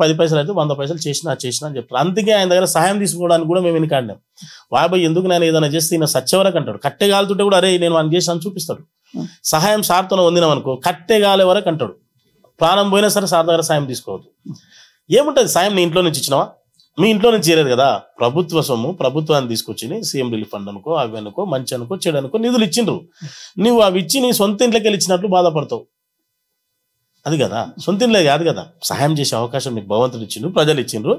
10 పైసలు అయితే 100 పైసలు చేసినా అని చెప్తారు. అందుకే ఆయన దగ్గర సహాయం తీసుకోవడానికి కూడా మేము వెనుకాడినాం. బాబాయ్ ఎందుకు నేను ఏదైనా చేస్తే ఈయన సచ్చేవరకు అంటాడు. కట్టెగాలుతుంటే కూడా అరే నేను ఆయన చేసి అని చూపిస్తాడు. సహాయం సార్తో వందినాం అనుకో, కట్టెగాలే వరకు అంటాడు. ప్రాణం పోయినా సరే సార్ దగ్గర సాయం తీసుకోవద్దు. ఏముంటుంది సాయం? నీ ఇంట్లో నుంచి ఇచ్చినావా? మీ ఇంట్లో నుంచి చేయలేదు కదా. ప్రభుత్వ సొమ్ము ప్రభుత్వాన్ని తీసుకొచ్చి సీఎం రిలీఫ్ ఫండ్ అనుకో, అవి అనుకో, మంచి అనుకో, చెడు అనుకో నిధులు ఇచ్చిండ్రు. నువ్వు అవి ఇచ్చి నీ సొంత ఇంట్లోకి వెళ్ళి ఇచ్చినట్లు బాధపడతావు. అది కదా, సొంత ఇంట్లో కాదు కదా. సహాయం చేసే అవకాశం నీకు భగవంతుడు ఇచ్చిండ్రు, ప్రజలు ఇచ్చిండ్రు.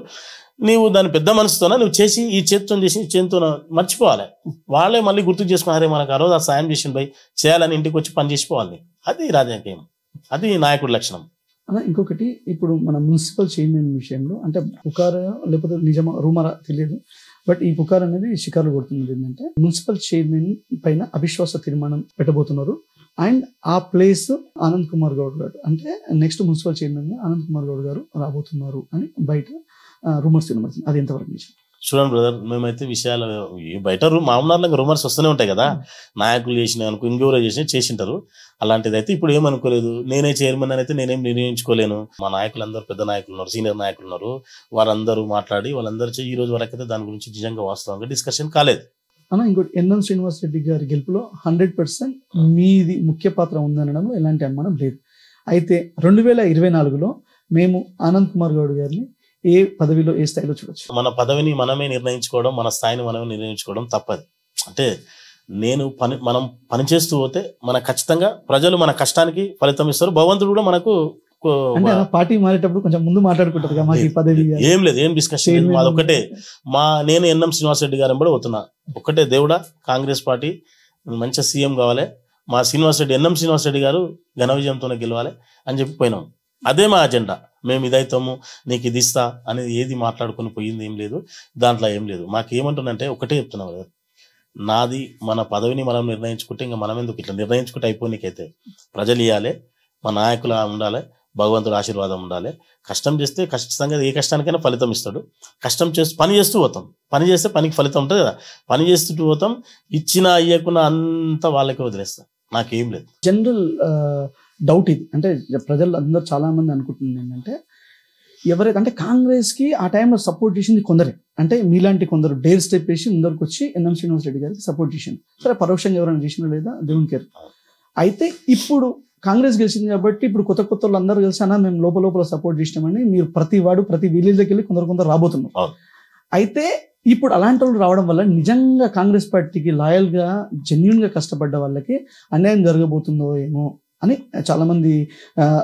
నీవు దాని పెద్ద మనసుతోన నువ్వు చేసి ఈ చేతితో చేసి ఈ చేతితో మర్చిపోవాలి. వాళ్ళే మళ్ళీ గుర్తు చేసుకున్నారే మనకు ఆ రోజు ఆ సాయం చేసిన పోయి చేయాలని ఇంటికి వచ్చి పని చేసిపోవాలి. అది రాజకీయం, అది నాయకుడి లక్షణం. ఇంకొకటి ఇప్పుడు మన మున్సిపల్ చైర్మన్ విషయంలో అంటే పుకార లేకపోతే నిజమా రూమరా తెలియదు, బట్ ఈ పుకార్ అనేది షికారులు కొడుతున్నది ఏంటంటే మున్సిపల్ చైర్మన్ పైన అవిశ్వాస తీర్మానం పెట్టబోతున్నారు. అండ్ ఆ ప్లేస్ ఆనంద్ కుమార్ గౌడ్ గారు అంటే next municipal chairman Anand Kumar Goud గారు రాబోతున్నారు అని బయట రూమర్స్ వినబడుతుంది. అది ఎంతవరకు నిజం? చూడండి బ్రదర్, మేమైతే విషయాలు బయట మామూలుగా రూమర్స్ వస్తూనే ఉంటాయి కదా. నాయకులు చేసిన అనుకో, ఇంకెవరో చేసింటారు. అలాంటిది అయితే ఇప్పుడు ఏమనుకోలేదు. నేనే చైర్మన్ అయితే నేనేం నిర్ణయించుకోలేను. మా నాయకులందరూ పెద్ద నాయకులు ఉన్నారు, సీనియర్ నాయకులు ఉన్నారు. వారందరూ మాట్లాడి వాళ్ళందరూ ఈ రోజు వరకు అయితే దాని గురించి నిజంగా వాస్తవంగా డిస్కషన్ కాలేదు. ఇంకోటి ఎన్ఎన్ శ్రీనివాస్ రెడ్డి గారి గెలుపులో 100% మీది ముఖ్య పాత్ర ఉందనడంలో ఎలాంటి అనుమానం లేదు. అయితే 2024లో మేము ఆనంద్ కుమార్ గౌడ్ గారిని ఏ పదవిలో ఏ స్థాయిలో చూడొచ్చు? మన పదవిని మనమే నిర్ణయించుకోవడం, మన స్థాయిని మనమే నిర్ణయించుకోవడం తప్పది. అంటే మనం పని చేస్తూ పోతే మన ఖచ్చితంగా ప్రజలు మన కష్టానికి ఫలితం ఇస్తారు. భగవంతుడు కూడా మనకు అంటే పార్టీ మారేటప్పుడు కొంచెం ముందు మాట్లాడుకుంటారు కదా, మాకు ఈ పదవి ఏం లేదు, ఏం డిస్కషన్ లేదు. మాది ఒకటే, నేను ఎన్ఎం శ్రీనివాసరెడ్డి గారు కూడా పోతున్నా, ఒకటే దేవుడా కాంగ్రెస్ పార్టీ మంచి సీఎం కావాలి, మా శ్రీనివాసరెడ్డి ఎన్ఎం శ్రీనివాసరెడ్డి గారు ఘన విజయంతోనే గెలవాలి అని చెప్పి పోయినాం. అదే మా అజెండా. మేము ఇదైతాము, నీకు ఇది ఇస్తా అనేది ఏది మాట్లాడుకొని పోయింది ఏం లేదు, దాంట్లో ఏం లేదు. మాకేమంటుందంటే ఒకటే చెప్తున్నాం కదా, నాది మన పదవిని మనం నిర్ణయించుకుంటే ఇంకా మనం ఎందుకు ఇట్లా నిర్ణయించుకుంటే అయిపోయినకైతే ప్రజలు ఇవ్వాలి, మా నాయకులు ఉండాలి, భగవంతుడు ఆశీర్వాదం ఉండాలి. కష్టం చేస్తే ఖచ్చితంగా ఏ కష్టానికైనా ఫలితం ఇస్తాడు. కష్టం చేస్తూ పని చేస్తూ పోతాం, పని చేస్తే పనికి ఫలితం ఉంటుంది కదా, పని చేస్తూ పోతాం. ఇచ్చినా ఇయ్యకున్నా అంతా వాళ్ళకే వదిలేస్తాం, నాకేం లేదు. జనరల్ డౌట్ ఇది, అంటే ప్రజలు అందరూ చాలా మంది అనుకుంటుంది ఏంటంటే, ఎవరైతే అంటే కాంగ్రెస్కి ఆ టైంలో సపోర్ట్ చేసింది కొందరే, అంటే మీలాంటి కొందరు డేర్ స్టెప్ వేసి ముందరికి వచ్చి ఎన్ఎం శ్రీనివాసరెడ్డి గారికి సపోర్ట్ చేసింది. సరే పరోక్షంగా ఎవరైనా చేసినా లేదా దేవుని కేర్. అయితే ఇప్పుడు కాంగ్రెస్ గెలిచింది కాబట్టి ఇప్పుడు కొత్త వాళ్ళు అందరూ కలిసి అన్న మేము లోపల సపోర్ట్ చేసినామని మీరు ప్రతి విలేజ్లోకి వెళ్ళి కొందరు రాబోతున్నారు. అయితే ఇప్పుడు అలాంటి వాళ్ళు రావడం వల్ల నిజంగా కాంగ్రెస్ పార్టీకి లాయల్గా జెన్యున్గా కష్టపడ్డ వాళ్ళకి అన్యాయం జరగబోతుందో ఏమో అని చాలా మంది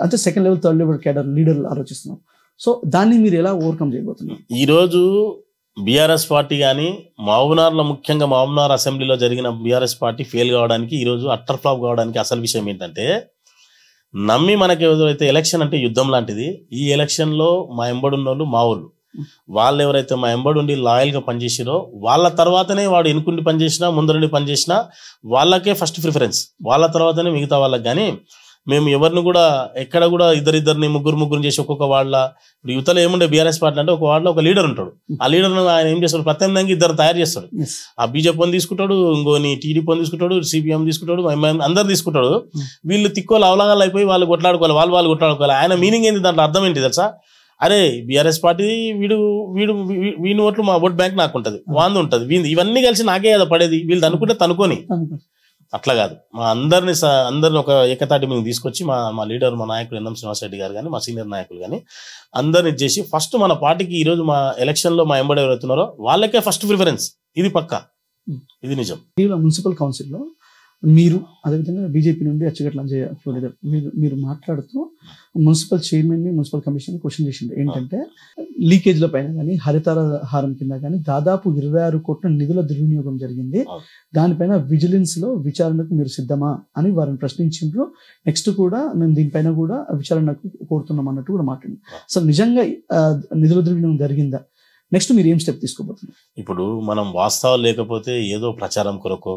అంటే second level third level cadre లీడర్లు ఆలోచిస్తున్నారు. సో దాన్ని మీరు ఎలా ఓవర్కమ్ చేయబోతున్నారు? ఈరోజు బీఆర్ఎస్ పార్టీ కానీ మహబూబ్నగర్లో ముఖ్యంగా మహబూబ్నగర్ అసెంబ్లీలో జరిగిన బీఆర్ఎస్ పార్టీ ఫెయిల్ కావడానికి, ఈరోజు అట్టర్ ఫ్లాప్ కావడానికి అసలు విషయం ఏంటంటే, నమ్మి మనకి ఎవరైతే ఎలక్షన్ అంటే యుద్ధం లాంటిది, ఈ ఎలక్షన్లో మా ఎంబడున్న వాళ్ళు మా వాళ్ళు ఎవరైతే మా ఎంబడుండి లాయల్గా పనిచేసిరో వాళ్ళ తర్వాతనే వాడు ఎన్నుకుండి పనిచేసినా ముందరుండి పనిచేసినా వాళ్ళకే ఫస్ట్ ప్రిఫరెన్స్, వాళ్ళ తర్వాతనే మిగతా వాళ్ళకి. కానీ మేము ఎవరిని కూడా ఎక్కడ కూడా ఇద్దరిని ముగ్గురు చేసి ఒక్కొక్క వాళ్ళ, ఇప్పుడు యువతలో ఏముండే బీఆర్ఎస్ పార్టీ అంటే ఒక వాళ్ళలో ఒక లీడర్ ఉంటాడు, ఆ లీడర్ ఆయన ఏం చేస్తాడు, ప్రత్యామ్నాయంగా ఇద్దరు తయారు చేస్తాడు. ఆ బీజేపీ తీసుకుంటాడు, ఇంకోని టీడీపీ తీసుకుంటాడు, సిపిఎం తీసుకుంటాడు, అందరు తీసుకుంటాడు. వీళ్ళు తిక్కోలు అవలాగాలు అయిపోయి వాళ్ళు కొట్లాడుకోవాలి, వాళ్ళు కొట్లాడుకోవాలి. ఆయన మీనింగ్ ఏంటి, దాంట్లో అర్థం ఏంటి తెలుసా? అరే బీఆర్ఎస్ పార్టీ వీడి ఓట్లు మా ఓట్ బ్యాంక్ నాకు ఉంటుంది, వాంది ఉంటుంది, ఇవన్నీ కలిసి నాకే కదా పడేది, వీళ్ళు అనుకుంటే తనుకొని. అట్లా కాదు, మా అందరిని ఒక ఏకతాటి మీద తీసుకొచ్చి మా లీడర్, మా నాయకుడు ఎన్ఎం శ్రీనివాసరెడ్డి గారు కానీ, మా సీనియర్ నాయకులు కానీ అందరిని ఇచ్చేసి ఫస్ట్ మన పార్టీకి ఈరోజు మా ఎలక్షన్లో మా ఎంబడి ఎవరైతున్నారో వాళ్ళకే ఫస్ట్ ప్రిఫరెన్స్. ఇది పక్కా, ఇది నిజం. మున్సిపల్ కౌన్సిల్లో మీరు అదేవిధంగా బీజేపీ నుండి అచ్చగట్ల మీరు మాట్లాడుతూ మున్సిపల్ చైర్మన్ని, మున్సిపల్ కమిషనర్ క్వశ్చన్ చేసింది ఏంటంటే, లీకేజ్ల పైన కానీ హరితారహారం కింద కానీ దాదాపు 26 కోట్ల నిధుల దుర్వినియోగం జరిగింది, దానిపైన విజిలెన్స్లో విచారణకు మీరు సిద్ధమా అని వారిని ప్రశ్నించారు. నెక్స్ట్ కూడా మేము దీనిపైన కూడా విచారణకు కోరుతున్నాం అన్నట్టు కూడా మాట్లాడింది. అసలు నిజంగా నిధుల దుర్వినియోగం జరిగిందా? నెక్స్ట్ మీరు ఏం స్టెప్ తీసుకోబోతున్నారు? ఇప్పుడు మనం వాస్తవాలు లేకపోతే ఏదో ప్రచారం కొరకు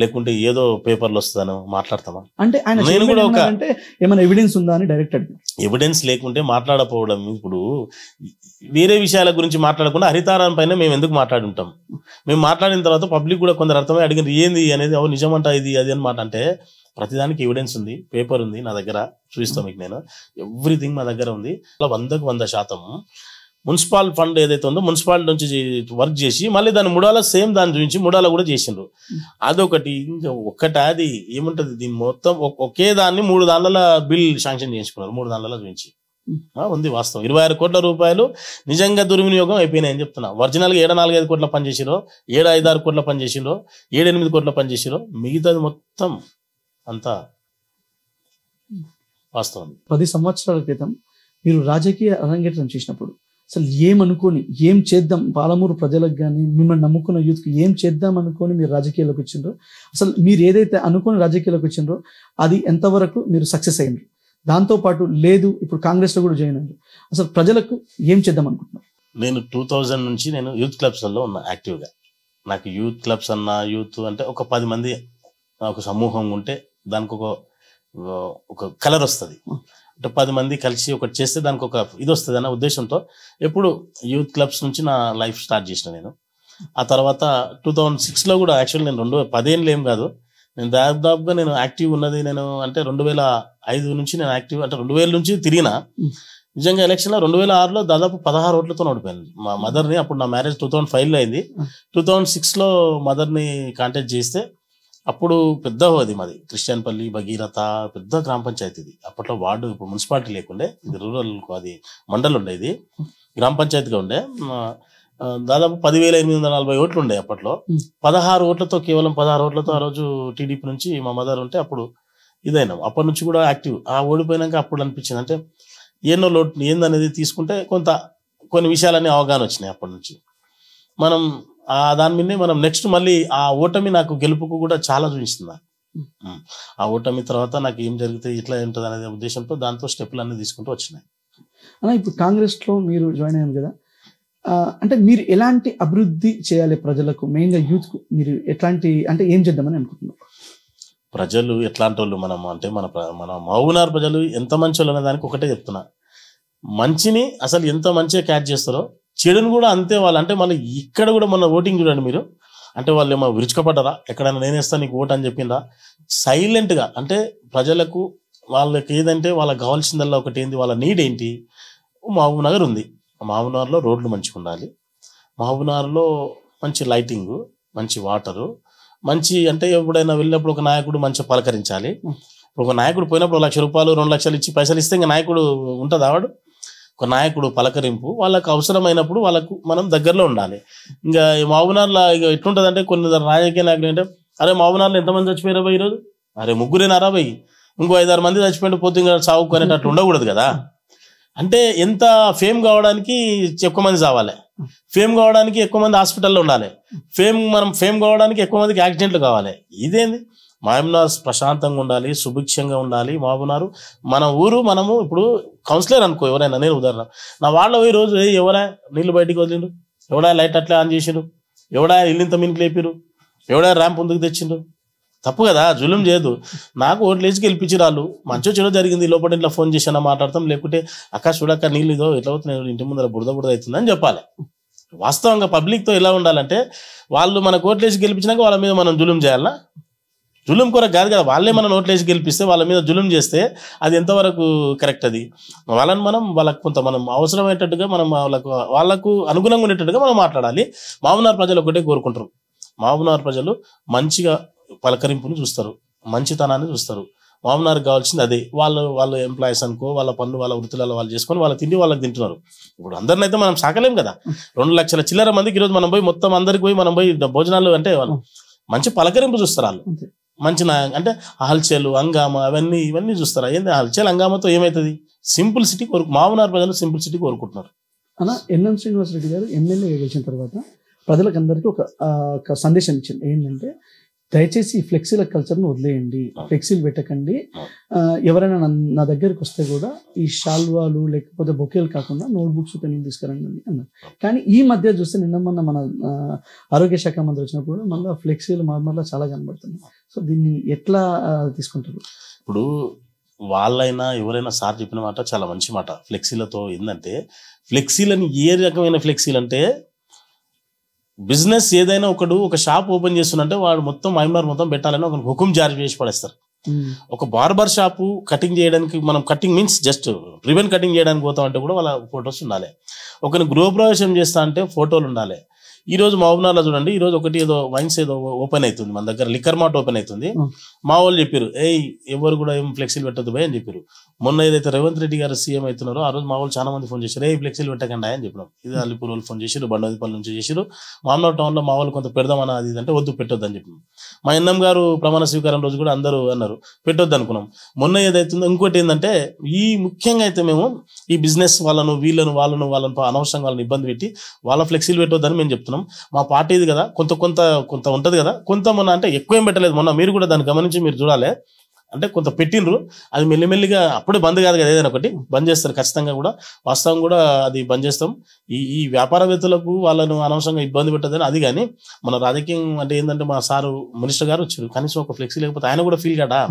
లేకుంటే ఏదో పేపర్లు వస్తాను మాట్లాడతామా అంటే ఆయన నేను కూడా అంటే ఏమైనా ఎవిడెన్స్ ఉందా అని డైరెక్ట్ అడిగాను. ఎవిడెన్స్ లేకుంటే మాట్లాడకపోవడం. ఇప్పుడు వేరే విషయాల గురించి మాట్లాడకుండా హరితారం పైన మేము ఎందుకు మాట్లాడి ఉంటాం? మేము మాట్లాడిన తర్వాత పబ్లిక్ కూడా కొందరు అర్థమై అడిగిన ఏంది అనేది, అవు నిజమంట ఇది అది అనమాట. అంటే ప్రతిదానికి ఎవిడెన్స్ ఉంది, పేపర్ ఉంది నా దగ్గర, చూపిస్తాం మీకు నేను. ఎవ్రీథింగ్ మా దగ్గర ఉంది. 100% మున్సిపల్ ఫండ్ ఏదైతే ఉందో మున్సిపాలిటీ నుంచి వర్క్ చేసి మళ్ళీ దాని ముడాల సేమ్ దాని చూపించి ముడాల కూడా చేసిండ్రు. అదొకటి. ఇంకా ఒక్కటి అది ఏముంటది, దీని మొత్తం ఒకే దాన్ని 3 దానిల బిల్ శాంక్షన్ చేయించుకున్నారు, 3 దానిల చూపించి ఉంది. వాస్తవం 26 కోట్ల రూపాయలు నిజంగా దుర్వినియోగం అయిపోయినాయని చెప్తున్నా. ఒరిజినల్గా 4-5 కోట్ల పని చేసిరో, 5-6 కోట్ల పని చేసిరో, 7-8 కోట్ల పని చేసిరో, మిగతాది మొత్తం అంతా వాస్తవం. 10 సంవత్సరాల క్రితం మీరు రాజకీయ అరంగేట్రం చేసినప్పుడు అసలు ఏమనుకొని ఏం చేద్దాం, పాలమూరు ప్రజలకు కానీ మిమ్మల్ని నమ్ముకున్న యూత్కి ఏం చేద్దాం అనుకొని మీరు రాజకీయాల్లోకి వచ్చిండ్రో, అసలు మీరు ఏదైతే అనుకొని రాజకీయాల్లోకి వచ్చిండ్రో అది ఎంతవరకు మీరు సక్సెస్ అయ్యిండ్రు? దాంతోపాటు లేదు ఇప్పుడు కాంగ్రెస్లో కూడా జాయిన్ అయ్యారు, అసలు ప్రజలకు ఏం చేద్దాం అనుకుంటున్నారు? నేను 2000 నుంచి నేను యూత్ క్లబ్స్లో ఉన్నా యాక్టివ్గా. నాకు యూత్ క్లబ్స్ అన్న, యూత్ అంటే ఒక 10 మంది ఒక సమూహం ఉంటే దానికి ఒక కలర్ వస్తుంది. అంటే 10 మంది కలిసి ఒకటి చేస్తే దానికి ఒక ఇది వస్తుంది అన్న ఉద్దేశంతో ఎప్పుడు యూత్ క్లబ్స్ నుంచి నా లైఫ్ స్టార్ట్ చేసిన నేను. ఆ తర్వాత 2006లో కూడా యాక్చువల్లీ నేను 2010 ఏం కాదు, నేను దాదాపుగా నేను యాక్టివ్ ఉన్నది నేను అంటే 2005 నుంచి నేను యాక్టివ్, అంటే 2000 నుంచి తిరిగిన. నిజంగా ఎలక్షన్లో 2006లో దాదాపు 16 ఓట్లతో ఓడిపోయాను మా మదర్ని. అప్పుడు నా మ్యారేజ్ 2005లో అయింది. 2006లో మదర్ని కాంటాక్ట్ చేస్తే అప్పుడు పెద్ద అది మాది క్రిస్టియన్పల్లి, భగీరథ, పెద్ద గ్రామ పంచాయతీ ఇది. అప్పట్లో వార్డు, ఇప్పుడు మున్సిపాలిటీ లేకుండే, ఇది రూరల్, అది మండల్ ఉండే, ఇది గ్రామ పంచాయతీగా ఉండే. దాదాపు 10,840 ఓట్లు ఉండే అప్పట్లో. 16 ఓట్లతో, కేవలం 16 ఓట్లతో ఆ రోజు టీడీపీ నుంచి మా మదర్ ఉంటే అప్పుడు ఇదైనాం. అప్పటి నుంచి కూడా యాక్టివ్. ఆ ఓడిపోయినాక అప్పుడు అనిపించింది అంటే ఎన్నో లోటు ఏందనేది తీసుకుంటే కొన్ని విషయాలన్నీ అవగాహన వచ్చినాయి. అప్పటి నుంచి మనం దాని మీదనే మనం నెక్స్ట్ మళ్ళీ ఆ ఓటమి నాకు గెలుపుకు కూడా చాలా చూపిస్తుంది. ఆ ఓటమి తర్వాత నాకు ఏం జరిగితే ఇట్లా ఉంటుంది అనే ఉద్దేశంతో దాంతో స్టెప్పులు అన్నీ తీసుకుంటూ వచ్చినాయి. అలా ఇప్పుడు కాంగ్రెస్లో మీరు జాయిన్ అయ్యారు కదా, అంటే మీరు ఎలాంటి అభివృద్ధి చేయాలి ప్రజలకు, మెయిన్గా యూత్కు మీరు ఎట్లాంటి అంటే ఏం చేద్దామని అనుకుంటున్నారు? ప్రజలు ఎట్లాంటి వాళ్ళు మనం అంటే మన మహబూబ్నగర్ ప్రజలు ఎంత మంచి వాళ్ళు అనే దానికి ఒకటే చెప్తున్నా. మంచిని అసలు ఎంత మంచిగా క్యాచ్ చేస్తారో చెడును కూడా అంతే వాళ్ళు. అంటే మళ్ళీ ఇక్కడ కూడా మొన్న ఓటింగ్ చూడండి మీరు, అంటే వాళ్ళు ఏమో విరుచుకపడ్డారా, ఎక్కడైనా నేనేస్తాను నీకు ఓటు అని చెప్పిందా, సైలెంట్గా. అంటే ప్రజలకు వాళ్ళకి ఏదంటే వాళ్ళకి కావాల్సిందల్లా ఒకటి ఏంది, వాళ్ళ నీడ్ ఏంటి, మహబూబ్నగర్ ఉంది, మహబూబ్నగర్లో రోడ్లు మంచిగా ఉండాలి, మహబూబ్నగర్లో మంచి లైటింగు, మంచి వాటరు, మంచి అంటే ఎప్పుడైనా వెళ్ళినప్పుడు ఒక నాయకుడు మంచిగా పలకరించాలి. ఇప్పుడు ఒక నాయకుడు పోయినప్పుడు 1 లక్ష రూపాయలు 2 లక్షలు ఇచ్చి పైసలు ఇస్తే ఇంకా నాయకుడు ఉంటుంది ఆవాడు. ఒక నాయకుడు పలకరింపు, వాళ్ళకు అవసరమైనప్పుడు వాళ్ళకు మనం దగ్గరలో ఉండాలి. ఇంకా మహబూబ్నగర్లో ఇక ఎట్లుంటుంది అంటే కొన్ని రాజకీయ నాయకులు అంటే, అరే మహబూబ్నగర్లో ఎంతమంది చచ్చిపోయారా భయ్ ఈరోజు, అరే ముగ్గురేనారా భయ్, ఇంకో 5-6 మంది చచ్చిపోయింటే పోతే ఇంకా సాగుకునేటట్లు ఉండకూడదు కదా. అంటే ఎంత ఫేమ్ కావడానికి ఎక్కువ మంది చావాలి, ఫేమ్ కావడానికి ఎక్కువ మంది హాస్పిటల్లో ఉండాలి, మనం ఫేమ్ కావడానికి ఎక్కువ మందికి యాక్సిడెంట్లు కావాలి. ఇదేంది, మహబూబ్నగర్ ప్రశాంతంగా ఉండాలి, సుభిక్షంగా ఉండాలి. మహబూబ్నగర్ మన ఊరు. మనము ఇప్పుడు కౌన్సిలర్ అనుకో, ఎవరైనా, నేను ఉదాహరణ నా వాళ్ళ పోయి రోజు ఎవరా నీళ్ళు బయటికి వదిలిండు, ఎవడా లైట్ అట్లా ఆన్ చేసిండు, ఎవడా ఇల్లింత మీనికి లేపిరు, ఎవడా ర్యాంప్ ముందుకు తెచ్చిండు, తప్పు కదా, జులుం చేయదు. నాకు ఓట్లేసి గెలిపించి రాళ్ళు మంచో చెడు జరిగింది, లోపల ఇంట్లో ఫోన్ చేసినా మాట్లాడతాం, లేకుంటే అక్క చూడక్క నీళ్ళు ఇదో ఎట్లా అవుతున్నాయి, ఇంటి ముందర బురద అవుతుందని చెప్పాలి. వాస్తవంగా పబ్లిక్తో ఎలా ఉండాలంటే, వాళ్ళు మన ఓట్లేసి గెలిపించినాక వాళ్ళ మీద మనం జులుం చేయాలన్నా, జులుం కొరకు కాదు కదా, వాళ్ళే మన ఓట్లేసి గెలిపిస్తే వాళ్ళ మీద జులుం చేస్తే అది ఎంతవరకు కరెక్ట్? అది వాళ్ళని వాళ్ళకు కొంత మనం అవసరమయ్యేటట్టుగా మనం వాళ్ళకు అనుగుణంగా ఉండేటట్టుగా మనం మాట్లాడాలి. మహబూబ్నగర్ ప్రజలు ఒకటే కోరుకుంటారు, మహబూబ్నగర్ ప్రజలు మంచిగా పలకరింపును చూస్తారు, మంచితనాన్ని చూస్తారు. మహబూబ్నగర్ కావాల్సింది అదే. వాళ్ళు ఎంప్లాయీస్ అనుకో, వాళ్ళ పనులు వాళ్ళ వృత్తులలో వాళ్ళు చేసుకొని వాళ్ళ తిండి వాళ్ళకి తింటున్నారు. ఇప్పుడు అందరినైతే మనం సాకలేం కదా, 2 లక్షల చిల్లర మందికి ఈరోజు మనం పోయి మొత్తం అందరికి పోయి మనం పోయి భోజనాలు అంటే వాళ్ళు మంచి పలకరింపు చూస్తారు. వాళ్ళు మంచి అంటే హల్చల్ హంగామా ఇవన్నీ చూస్తారా? ఏంది హల్చల్ హంగామాతో ఏమవుతుంది? సింపుల్సిటీ మహబూబ్నగర్ ప్రజలు సింపుల్సిటీ కోరుకుంటున్నారు. అలా ఎన్ఎం శ్రీనివాస్ రెడ్డి గారు ఎమ్మెల్యే గెలిచిన తర్వాత ప్రజలకు అందరికీ ఒక సందేశం ఇచ్చింది, ఏంటంటే దయచేసి ఈ ఫ్లెక్సీల కల్చర్ను వదిలేయండి, ఫ్లెక్సీలు పెట్టకండి, ఎవరైనా నా దగ్గరికి వస్తే కూడా ఈ షాల్వాలు లేకపోతే బొకేలు కాకుండా నోట్బుక్స్ పెన్నులు తీసుకురండి అన్నారు. కానీ ఈ మధ్య చూస్తే నిన్న మన ఆరోగ్య శాఖ మంత్రి వచ్చినప్పుడు మళ్ళీ ఫ్లెక్సీలు మళ్ళీ చాలా కనబడుతున్నాయి. సో దీన్ని ఎట్లా తీసుకుంటారు? ఇప్పుడు వాళ్ళైనా ఎవరైనా సార్ చెప్పిన మాట చాలా మంచి మాట. ఫ్లెక్సీలతో ఏంటంటే, ఫ్లెక్సీలని ఏ రకమైన ఫ్లెక్సీలు అంటే, బిజినెస్ ఏదైనా ఒక షాప్ ఓపెన్ చేస్తున్నంటే వాడు మొత్తం మహబూబ్నగర్ మొత్తం పెట్టాలని ఒక హుకుం జారీ చేసి పడేస్తారు. ఒక బార్బర్ షాపు కటింగ్ చేయడానికి, మనం cutting means just ribbon cutting చేయడానికి పోతాం అంటే కూడా వాళ్ళ ఫొటోస్ ఉండాలి. ఒకరిని గృహప్రవేశం చేస్తా అంటే ఫోటోలు ఉండాలి. ఈ రోజు మహబూబ్నగర్లో చూడండి, ఈ రోజు ఒకటి ఏదో వైన్స్ ఏదో ఓపెన్ అవుతుంది, మన దగ్గర లిక్కర్ మార్ట్ ఓపెన్ అవుతుంది. మా వాళ్ళు చెప్పారు, ఎవరు కూడా ఏం ఫ్లెక్సీలు పెట్టద్దు భయ్ అని చెప్పారు. మొన్న ఏదైతే రేవంత్ రెడ్డి గారు సీఎం అవుతున్నారో ఆ రోజు మా వాళ్ళు చాలా మంది ఫోన్ చేశారు, ఫ్లెక్సీలు పెట్టకండి అని చెప్పినాం. ఇది అల్లిపూర్ వాళ్ళు ఫోన్ చేశారు, బండోదిపల్లి నుంచి చేశారు. మహబూబ్నగర్ టౌన్లో మా వాళ్ళు కొంత పెడదామని అది అంటే వద్దు పెట్టొద్దు అని చెప్పినాం. మా ఎన్ఎం గారు ప్రమాణ స్వీకారం రోజు కూడా అందరూ అన్నారు పెట్టొద్దు అనుకున్నాం. మొన్న ఏదైతుందో ఇంకోటి ఏంటంటే, ఈ ముఖ్యంగా అయితే మేము ఈ బిజినెస్ వాళ్ళను అనవసరంగా వాళ్ళని ఇబ్బంది పెట్టి వాళ్ళ ఫ్లెక్సీలు పెట్టొద్దని మేము చెప్తున్నాం. మా పార్టీది కదా, కొంత ఉంటుంది కదా, కొంత మొన్న అంటే ఎక్కువ ఏం పెట్టలేదు. మొన్న మీరు కూడా దాన్ని గమనించి మీరు చూడాలి, అంటే కొంత పెట్టినరు, అది మెల్లిమెల్లిగా అప్పుడే బంద్ కాదు కదా, ఏదైనా ఒకటి బంద్ చేస్తారు ఖచ్చితంగా కూడా. వాస్తవం కూడా అది బంద్ చేస్తాం. ఈ వ్యాపారవేత్తలకు వాళ్ళను అనవసరంగా ఇబ్బంది పెట్టదని అది. కానీ మన రాజకీయం అంటే ఏంటంటే, మా సారు మినిస్టర్ గారు వచ్చారు, కనీసం ఒక ఫ్లెక్సీ లేకపోతే ఆయన కూడా ఫీల్ కాడా,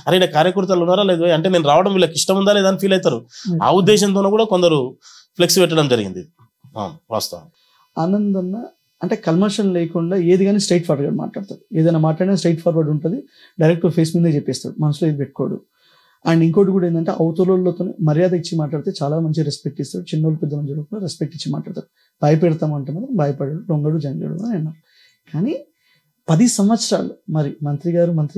అరే ఇక్కడ కార్యకర్తలు ఉన్నారా లేదు అంటే నేను రావడం వీళ్ళకి ఇష్టం ఉందా లేదా అని ఫీల్ అవుతారు. ఆ ఉద్దేశంతోనూ కూడా కొందరు ఫ్లెక్సీ పెట్టడం జరిగింది. వాస్తవం. ఆనంద్ అన్న అంటే కల్మర్షన్ లేకుండా ఏది కానీ స్ట్రైట్ ఫార్వర్డ్ మాట్లాడతాడు, ఏదైనా మాట్లాడినా స్ట్రైట్ ఫార్వర్డ్ ఉంటుంది, డైరెక్ట్ ఫేస్ మీదే చెప్పేస్తాడు, మనసులో ఇది పెట్టుకోడు. అండ్ ఇంకోటి కూడా ఏంటంటే, అవతలతో మర్యాద ఇచ్చి మాట్లాడితే చాలా మంచి రెస్పెక్ట్ ఇస్తాడు, చిన్నోళ్ళు పెద్దలను చూడకుండా రెస్పెక్ట్ ఇచ్చి మాట్లాడతాడు. భయపెడతామంటే మాత్రం భయపడాడు, దొంగడు జంగడు అని అన్నారు. కానీ 10 సంవత్సరాలు మరి మంత్రి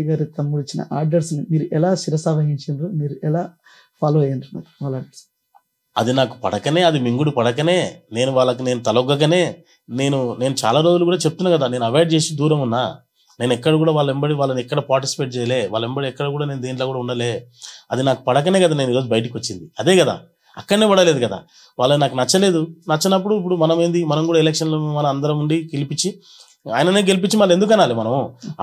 గారి తమ్ముడు ఇచ్చిన ఆర్డర్స్ని మీరు ఎలా శిరసావహించారు, మీరు ఎలా ఫాలో అయ్యంటున్నారు వాళ్ళ ఆర్డర్స్? అది నాకు పడకనే, అది మింగుడు పడకనే, నేను తలొగ్గకనే నేను చాలా రోజులు కూడా చెప్తున్నా కదా, నేను అవాయిడ్ చేసి దూరం ఉన్నా. నేను ఎక్కడ కూడా వాళ్ళని ఎక్కడ పార్టిసిపేట్ చేయలే, వాళ్ళ ఎక్కడ కూడా నేను దేంట్లో కూడా ఉండలే. అది నాకు పడకనే కదా నేను ఈరోజు బయటకు వచ్చింది. అదే కదా, అక్కడనే పడలేదు కదా, వాళ్ళకి నాకు నచ్చలేదు. నచ్చినప్పుడు ఇప్పుడు మనం ఏంది, మనం కూడా ఎలక్షన్లో మనం అందరం ఉండి గెలిపించి ఆయననే గెలిపించి మళ్ళీ ఎందుకు అనాలి మనం,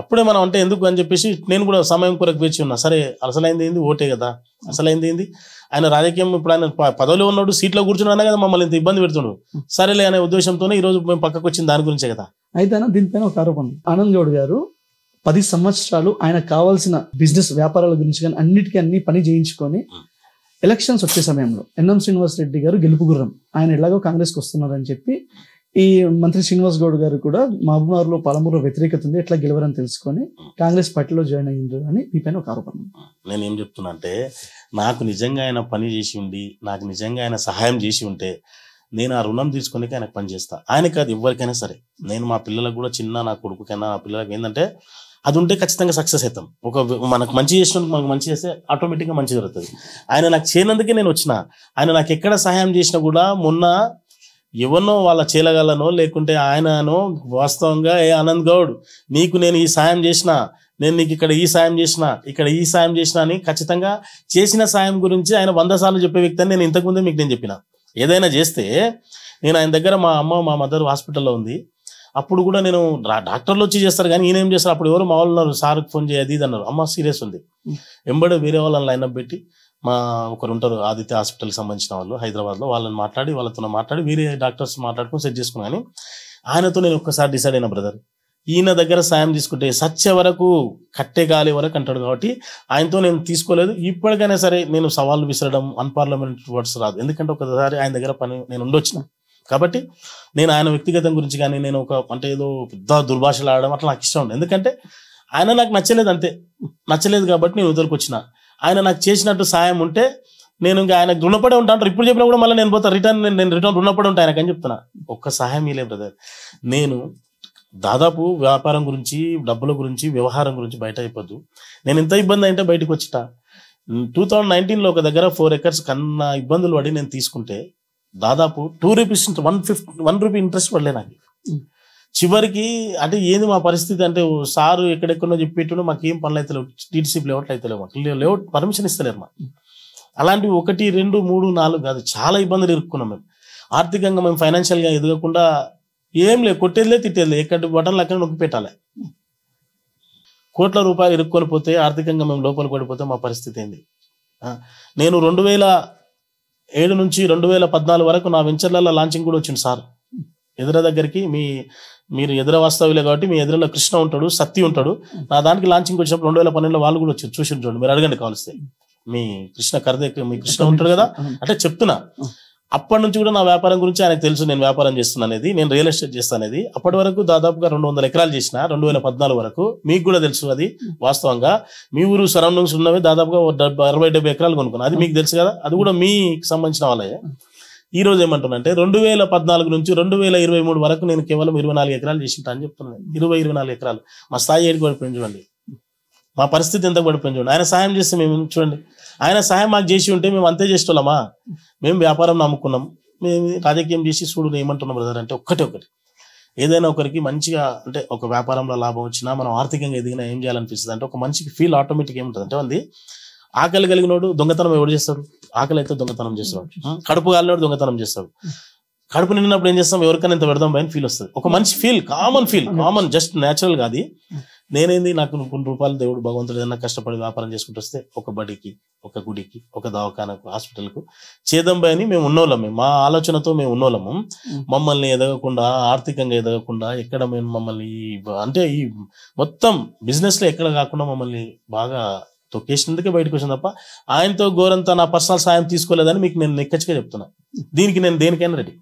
అప్పుడే మనం అంటే ఎందుకు అని చెప్పేసి నేను కూడా సమయం కొరకు వేచి ఉన్నా. సరే అసలైంది ఏంది, ఓటే కదా, అసలైంది ఏంది, ఆయన రాజకీయం ఇప్పుడు ఆయన పదవిలో ఉన్నాడు, సీట్లో కూర్చున్నానే కదా మమ్మల్ని ఇంత ఇబ్బంది పెడుతున్నాడు, సరేలే అనే ఉద్దేశంతోనే ఈ రోజు మేము పక్కకు వచ్చింది దాని గురించే కదా. అయితే దీనిపైన ఒక ఆరోపణ, ఆనంద్ గౌడ్ గారు 10 సంవత్సరాలు ఆయన కావాల్సిన బిజినెస్ వ్యాపారాల గురించి కానీ అన్నిటికీ అన్ని పని చేయించుకొని ఎలక్షన్స్ వచ్చే సమయంలో ఎన్ఎం శ్రీనివాస్ రెడ్డి గారు గెలుపు గుర్రం, ఆయన ఎలాగో కాంగ్రెస్కి వస్తున్నారని చెప్పి ఈ మంత్రి శ్రీనివాస్ గౌడ్ గారు కూడా మహబూబ్నగర్లో పాలమూరులో వ్యతిరేకత ఉంది, ఎట్లా గెలవరని తెలుసుకొని కాంగ్రెస్ పార్టీలో జాయిన్ అయ్యిండ్రు అని మీ పైన ఒక ఆరోపణ. నేను ఏం చెప్తున్నా అంటే, నాకు నిజంగా ఆయన పని చేసి ఉండి, నాకు నిజంగా ఆయన సహాయం చేసి ఉంటే నేను ఆ రుణం తీసుకొని ఆయనకు పని చేస్తా. ఆయనకి అది ఎవరికైనా సరే, నేను మా పిల్లలకు కూడా నా కొడుకుకైనా నా పిల్లలకి ఏంటంటే అది ఉంటే ఖచ్చితంగా సక్సెస్ అవుతాం. మనకు మంచి చేసినందుకు మనకు మంచి చేస్తే ఆటోమేటిక్గా మంచి జరుగుతుంది. ఆయన నాకు చేయనందుకే నేను వచ్చిన. ఆయన నాకు ఎక్కడ సహాయం చేసినా కూడా, మొన్న ఎవరినో వాళ్ళ చేలగలనో లేకుంటే ఆయననో వాస్తవంగా ఏ ఆనంద్ గౌడ్ నీకు నేను ఈ సాయం చేసిన, నేను నీకు ఇక్కడ ఈ సాయం చేసిన, ఇక్కడ ఈ సాయం చేసిన అని ఖచ్చితంగా చేసిన సాయం గురించి ఆయన 100 సార్లు చెప్పే వ్యక్తి అని నేను ఇంతకుముందే మీకు నేను చెప్పిన. ఏదైనా చేస్తే నేను ఆయన దగ్గర మా మదర్ హాస్పిటల్లో ఉంది, అప్పుడు కూడా నేను డాక్టర్లు వచ్చి చేస్తారు కానీ ఈయన ఏం చేస్తారు, అప్పుడు ఎవరు మా వాళ్ళు ఉన్నారు, సార్కి ఫోన్ చేయది ఇది అన్నారు, అమ్మ సీరియస్ ఉంది, ఎంబడే వేరే వాళ్ళని లైన్అప్ పెట్టి మా ఒకరు ఉంటారు ఆదిత్య హాస్పిటల్కి సంబంధించిన వాళ్ళు హైదరాబాద్లో, వాళ్ళని వాళ్ళతో మాట్లాడి వేరే డాక్టర్స్ మాట్లాడుకొని సెట్ చేసుకున్నాను. కానీ ఆయనతో నేను ఒక్కసారి డిసైడ్ అయినా, బ్రదర్ ఈయన దగ్గర సాయం తీసుకుంటే సత్య వరకు కట్టే గాలి వరకు అంటాడు కాబట్టి ఆయనతో నేను తీసుకోలేదు. ఇప్పటికైనా సరే నేను సవాళ్ళు విసరడం అన్పార్లమెంటరీ వర్డ్స్ రాదు, ఎందుకంటే ఒకసారి ఆయన దగ్గర పని నేను ఉండొచ్చిన కాబట్టి నేను ఆయన వ్యక్తిగతం గురించి కానీ నేను అంటే ఏదో పెద్ద దుర్భాషలు ఆడడం అట్లా నాకు ఇష్టం ఉండదు. ఎందుకంటే ఆయన నాకు నచ్చలేదు, అంతే నచ్చలేదు కాబట్టి నేను వదిలికి వచ్చిన. ఆయన నాకు చేసినట్టు సాయం ఉంటే నేను ఇంకా ఆయనకు రుణపడి ఉంటాను. ఇప్పుడు చెప్పినా కూడా మళ్ళీ నేను పోతా నేను రిటర్న్ రుణపడి ఉంటాను ఆయనకని చెప్తున్నా. ఒక్క సహాయం ఇలే బ్రదర్. నేను దాదాపు వ్యాపారం గురించి, డబ్బుల గురించి, వ్యవహారం గురించి బయట అయిపోద్దు. నేను ఎంత ఇబ్బంది అంటే బయటకు వచ్చిట. 2019లో ఒక దగ్గర 4 acres కన్నా ఇబ్బందులు పడి నేను తీసుకుంటే దాదాపు 2 రూపీస్ 1 రూపీ ఇంట్రెస్ట్ పడలే నాకు. చివరికి అంటే ఏంది మా పరిస్థితి అంటే, సారు ఎక్కడెక్కడో చెప్పేటప్పుడు మాకు ఏం పనులు అయితే లేవు, టీటీసీ లేవట్లు అయితే లేవు, లేఅవుట్ పర్మిషన్ ఇస్తలేరు మాకు. అలాంటివి 1, 2, 3, 4 కాదు, చాలా ఇబ్బందులు ఇరుక్కున్నాం మేము. ఆర్థికంగా మేము ఫైనాన్షియల్గా ఎదగకుండా ఏం లేదు, కొట్టేదిలే తిట్టేదిలే, ఎక్కడ బటన్లు అక్కడ నొక్కి పెట్టాలి. కోట్ల రూపాయలు ఇరుక్కొని పోతే ఆర్థికంగా మేము లోపల పడిపోతే మా పరిస్థితి ఏంది. నేను 2007 నుంచి 2014 వరకు నా వెంచర్లలో లాంచింగ్ కూడా వచ్చింది సార్ ఎదుర దగ్గరికి. మీరు ఎదుర వాస్తవ్యులే కాబట్టి మీ ఎదురులో కృష్ణ ఉంటాడు, సత్తి ఉంటాడు. నా దానికి లాంచింగ్ వచ్చినప్పుడు 2012లో వాళ్ళు కూడా వచ్చారు, చూసి చూడండి, మీరు అడగండి కావలిస్తే. మీ కృష్ణ మీ కృష్ణ ఉంటాడు కదా, అంటే చెప్తున్నా. అప్పటి నుంచి కూడా నా వ్యాపారం గురించి ఆయనకు తెలుసు, నేను వ్యాపారం చేస్తున్నా అనేది, నేను రియల్ ఎస్టేట్ చేస్తాను అనేది. అప్పటి వరకు దాదాపుగా 200 ఎకరాలు చేసిన 2014 వరకు. మీకు కూడా తెలుసు అది వాస్తవంగా. మీ ఊరు సరౌండింగ్స్ ఉన్నవి దాదాపుగా 60-70 ఎకరాలు కొనుక్కున్నా, అది మీకు తెలుసు కదా, అది కూడా మీకు సంబంధించిన వాళ్ళే. ఈ రోజు ఏమంటున్నానంటే 2014 నుంచి 2023 వరకు నేను కేవలం 24 ఎకరాలు చేసింటా అని చెప్తున్నాను. 24 ఎకరాలు. మా స్థాయి ఏడికి పడిపోయింది చూడండి, మా పరిస్థితి ఎంత పడిపోయింది చూడండి. ఆయన సాయం చేస్తే మేము చూడండి, ఆయన సాయం మాకు చేసి ఉంటే మేము అంతే చేసేవాళ్ళమా? మేము వ్యాపారం నమ్ముకున్నాం, మేము రాజకీయం చేసి చూడు ఏమంటున్నాం బ్రదర్ అంటే ఒకటి ఏదైనా ఒకరికి మంచిగా అంటే ఒక వ్యాపారంలో లాభం వచ్చినా, మనం ఆర్థికంగా ఎదిగినా ఏం చేయాలనిపిస్తుంది అంటే ఒక మనిషికి ఫీల్ ఆటోమేటిక్ ఏముంటుంది అంటే, అది ఆకలి కలిగినోడు దొంగతనం ఎవడు చేస్తాడు? ఆకలి అయితే దొంగతనం చేస్తాడు. కడుపు కాలినోడు దొంగతనం చేస్తాడు. కడుపు నిండినప్పుడు ఏం చేస్తాం? ఎవరికైనా ఇంత పెడదాం భయం ఫీల్ వస్తుంది. ఒక మంచి ఫీల్, కామన్ జస్ట్ న్యాచురల్ గా. అది నేనేంది, నాకు కొన్ని రూపాయలు దేవుడు భగవంతుడు ఏదైనా కష్టపడి వ్యాపారం చేసుకుంటూ వస్తే ఒక బడికి, ఒక గుడికి, ఒక దవాఖానకు, హాస్పిటల్కు చేదంబై అని మేము ఉన్నోళ్ళము. మా ఆలోచనతో మేము ఉన్నోళ్ళము. మమ్మల్ని ఎదగకుండా, ఆర్థికంగా ఎదగకుండా, ఎక్కడ మేము మమ్మల్ని అంటే ఈ మొత్తం బిజినెస్ లో ఎక్కడ కాకుండా మమ్మల్ని బాగా తొక్కేసినందుకే బయటకు వచ్చింది తప్ప ఆయనతో ఘోరంతా నా పర్సనల్ సాయం తీసుకోలేదని మీకు నేను నిక్కచ్చిగా చెప్తున్నా. దీనికి నేను దేనికైనా రెడీ,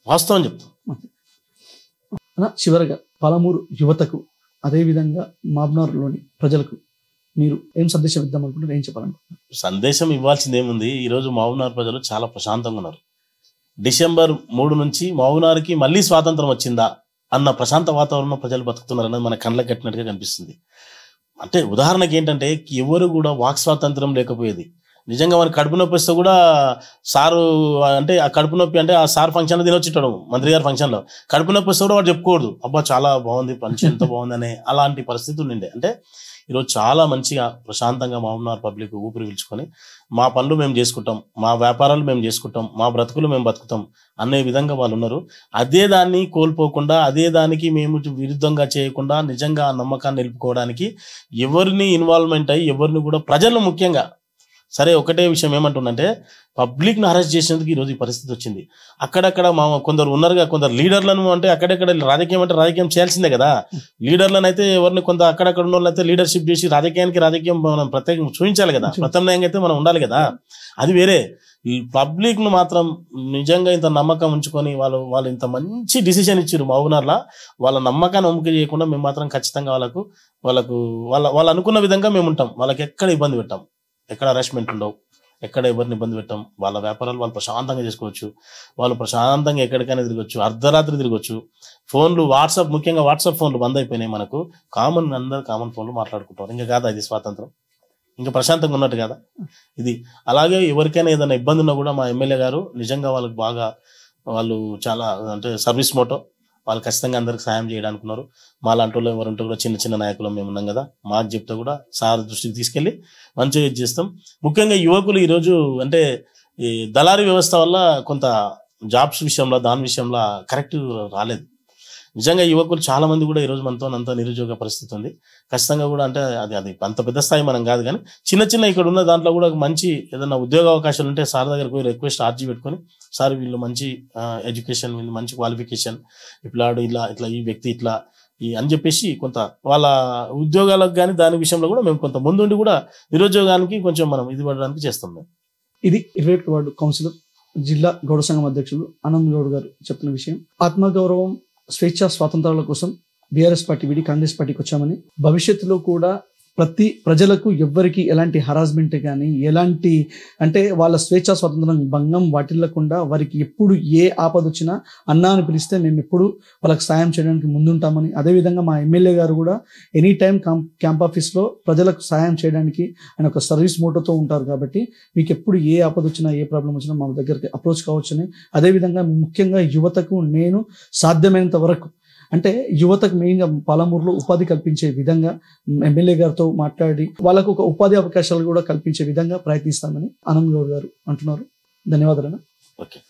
వాస్తవం చెప్తున్నా. చివరగా పాలమూరు యువతకు, అదేవిధంగా మహబూబ్నగర్లోని ప్రజలకు మీరు ఏం సందేశం ఇద్దాం అనుకుంటారు, ఏం చెప్పాలనుకుంటున్నారు? సందేశం ఇవ్వాల్సింది ఏముంది, ఈరోజు మహబూబ్నగర్ ప్రజలు చాలా ప్రశాంతంగా ఉన్నారు. డిసెంబర్ 3 నుంచి మహబూబ్నగర్కి మళ్ళీ స్వాతంత్రం వచ్చిందా అన్న ప్రశాంత వాతావరణంలో ప్రజలు బతుకుతున్నారు అన్నది మన కళ్ళకి కట్టినట్టుగా కనిపిస్తుంది. అంటే ఉదాహరణకి ఏంటంటే, ఎవరు కూడా వాక్ స్వాతంత్రం లేకపోయేది. నిజంగా మనకి కడుపు నొప్పి వస్తే కూడా సారు అంటే ఆ కడుపు నొప్పి అంటే ఆ సార్ ఫంక్షన్లో తినొచ్చుంటాడు, మంత్రి గారి ఫంక్షన్లో. కడుపు నొప్పి వస్తే కూడా వాడు చెప్పుకోకూడదు, అబ్బా చాలా బాగుంది పంచి ఎంత బాగుందనే అలాంటి పరిస్థితి ఉండిండే. అంటే ఈరోజు చాలా మంచిగా ప్రశాంతంగా మహబూబ్నగర్ పబ్లిక్ ఊపిరి పీల్చుకొని మా పనులు మేము చేసుకుంటాం, మా వ్యాపారాలు మేము చేసుకుంటాం, మా బ్రతుకులు మేము బతుకుతాం అనే విధంగా వాళ్ళు ఉన్నారు. అదే దాన్ని కోల్పోకుండా, అదే దానికి మేము విరుద్ధంగా చేయకుండా నిజంగా ఆ నమ్మకాన్ని నిలుపుకోవడానికి ఎవరిని ఇన్వాల్వ్మెంట్ అయ్యి ఎవరిని కూడా ప్రజలు ముఖ్యంగా సరే ఒకటే విషయం ఏమంటుందంటే పబ్లిక్ను అరెస్ట్ చేసేందుకు ఈరోజు ఈ పరిస్థితి వచ్చింది. అక్కడక్కడ కొందరు ఉన్నారుగా, కొందరు లీడర్లను అంటే అక్కడెక్కడ రాజకీయం అంటే రాజకీయం చేయాల్సిందే కదా. లీడర్లను అయితే ఎవరిని కొంత అక్కడక్కడ ఉన్న వాళ్ళు అయితే లీడర్షిప్ చేసి రాజకీయం మనం ప్రత్యేకంగా చూపించాలి కదా, ప్రత్యామ్నాయంగా అయితే మనం ఉండాలి కదా, అది వేరే. పబ్లిక్ను మాత్రం నిజంగా ఇంత నమ్మకం ఉంచుకొని వాళ్ళు ఇంత మంచి డిసిషన్ ఇచ్చారు మహబూబ్నగర్లో. వాళ్ళ నమ్మకాన్ని వంక చేయకుండా మేము మాత్రం ఖచ్చితంగా వాళ్ళు అనుకున్న విధంగా మేము ఉంటాం. వాళ్ళకి ఎక్కడ ఇబ్బంది పెట్టాం, ఎక్కడ హరాస్మెంట్ ఉండవు, ఎక్కడ ఎవరిని ఇబ్బంది పెట్టాం. వాళ్ళ వ్యాపారాలు వాళ్ళు ప్రశాంతంగా చేసుకోవచ్చు, వాళ్ళు ప్రశాంతంగా ఎక్కడికైనా తిరగచ్చు, అర్ధరాత్రి తిరగచ్చు. ఫోన్లు ముఖ్యంగా వాట్సాప్ ఫోన్లు బంద్ అయిపోయినాయి. మనకు అందరు కామన్ ఫోన్లు మాట్లాడుకుంటారు. ఇంకా కాదా ఇది స్వాతంత్రం? ఇంకా ప్రశాంతంగా ఉన్నట్టు కదా ఇది. అలాగే ఎవరికైనా ఏదైనా ఇబ్బంది ఉన్నా కూడా మా ఎమ్మెల్యే గారు నిజంగా వాళ్ళు చాలా అంటే సర్వీస్ మోటో, వాళ్ళు ఖచ్చితంగా అందరికి సాయం చేయడానికి ఉన్నారు. మా లాంటి వాళ్ళు ఎవరంటే కూడా చిన్న చిన్న నాయకులు మేము ఉన్నాం కదా, మాకు చెప్తే కూడా సార్ దృష్టికి తీసుకెళ్ళి మంచిగా చేస్తాం. ముఖ్యంగా యువకులు ఈరోజు అంటే ఈ దళారీ వ్యవస్థ వల్ల కొంత జాబ్స్ విషయంలో దాని విషయంలో కరెక్ట్ రాలేదు. నిజంగా యువకులు చాలా మంది కూడా ఈరోజు మనతో అంత నిరుద్యోగ పరిస్థితి ఉంది. ఖచ్చితంగా కూడా అంటే అది అంత పెద్ద స్థాయి మనం కాదు, కానీ చిన్న ఇక్కడ ఉన్న దాంట్లో కూడా మంచి ఏదైనా ఉద్యోగ అవకాశాలు ఉంటే సార్ దగ్గర పోయి రిక్వెస్ట్ ఆర్జీ పెట్టుకొని, సార్ వీళ్ళు మంచి ఎడ్యుకేషన్, మంచి క్వాలిఫికేషన్, ఇట్లా ఈ వ్యక్తి ఇట్లా అని చెప్పేసి కొంత వాళ్ళ ఉద్యోగాలకు కానీ దాని విషయంలో కూడా మేము కొంత ముందుండి కూడా నిరుద్యోగానికి కొంచెం మనం ఇది పడడానికి చేస్తాం. మేము ఇది 21వ వార్డు కౌన్సిలర్, జిల్లా గౌడ సంఘం అధ్యక్షులు ఆనంద్ గౌడ్ గారు చెప్తున్న విషయం. ఆత్మగౌరవం, స్వేచ్ఛ, స్వాతంత్రాల కోసం బీఆర్ఎస్ పార్టీ విడి కాంగ్రెస్ పార్టీకి వచ్చామని, భవిష్యత్తులో కూడా ప్రతి ప్రజలకు ఎవ్వరికి ఎలాంటి హరాస్మెంట్ కానీ ఎలాంటి అంటే వాళ్ళ స్వేచ్ఛ స్వాతంత్రం భంగం వాటిల్లకుండా వారికి ఎప్పుడు ఏ ఆపద వచ్చినా అన్నా అని పిలిస్తే మేము ఎప్పుడు వాళ్ళకి సాయం చేయడానికి ముందుంటామని, అదేవిధంగా మా ఎమ్మెల్యే గారు కూడా ఎనీ టైం క్యాంప్ ఆఫీస్లో ప్రజలకు సాయం చేయడానికి ఆయన ఒక సర్వీస్ మోటోతో ఉంటారు. కాబట్టి మీకు ఎప్పుడు ఏ ఆపద వచ్చినా ఏ ప్రాబ్లం వచ్చినా మా దగ్గరికి అప్రోచ్ కావచ్చని, అదేవిధంగా ముఖ్యంగా యువతకు నేను సాధ్యమైనంత వరకు అంటే యువతకు మెయిన్గా పాలమూరులో ఉపాధి కల్పించే విధంగా ఎమ్మెల్యే గారితో మాట్లాడి వాళ్ళకు ఒక ఉపాధి అవకాశాలు కూడా కల్పించే విధంగా ప్రయత్నిస్తామని ఆనంద్ గౌడ్ గారు అంటున్నారు. ధన్యవాదాలు. ఓకే.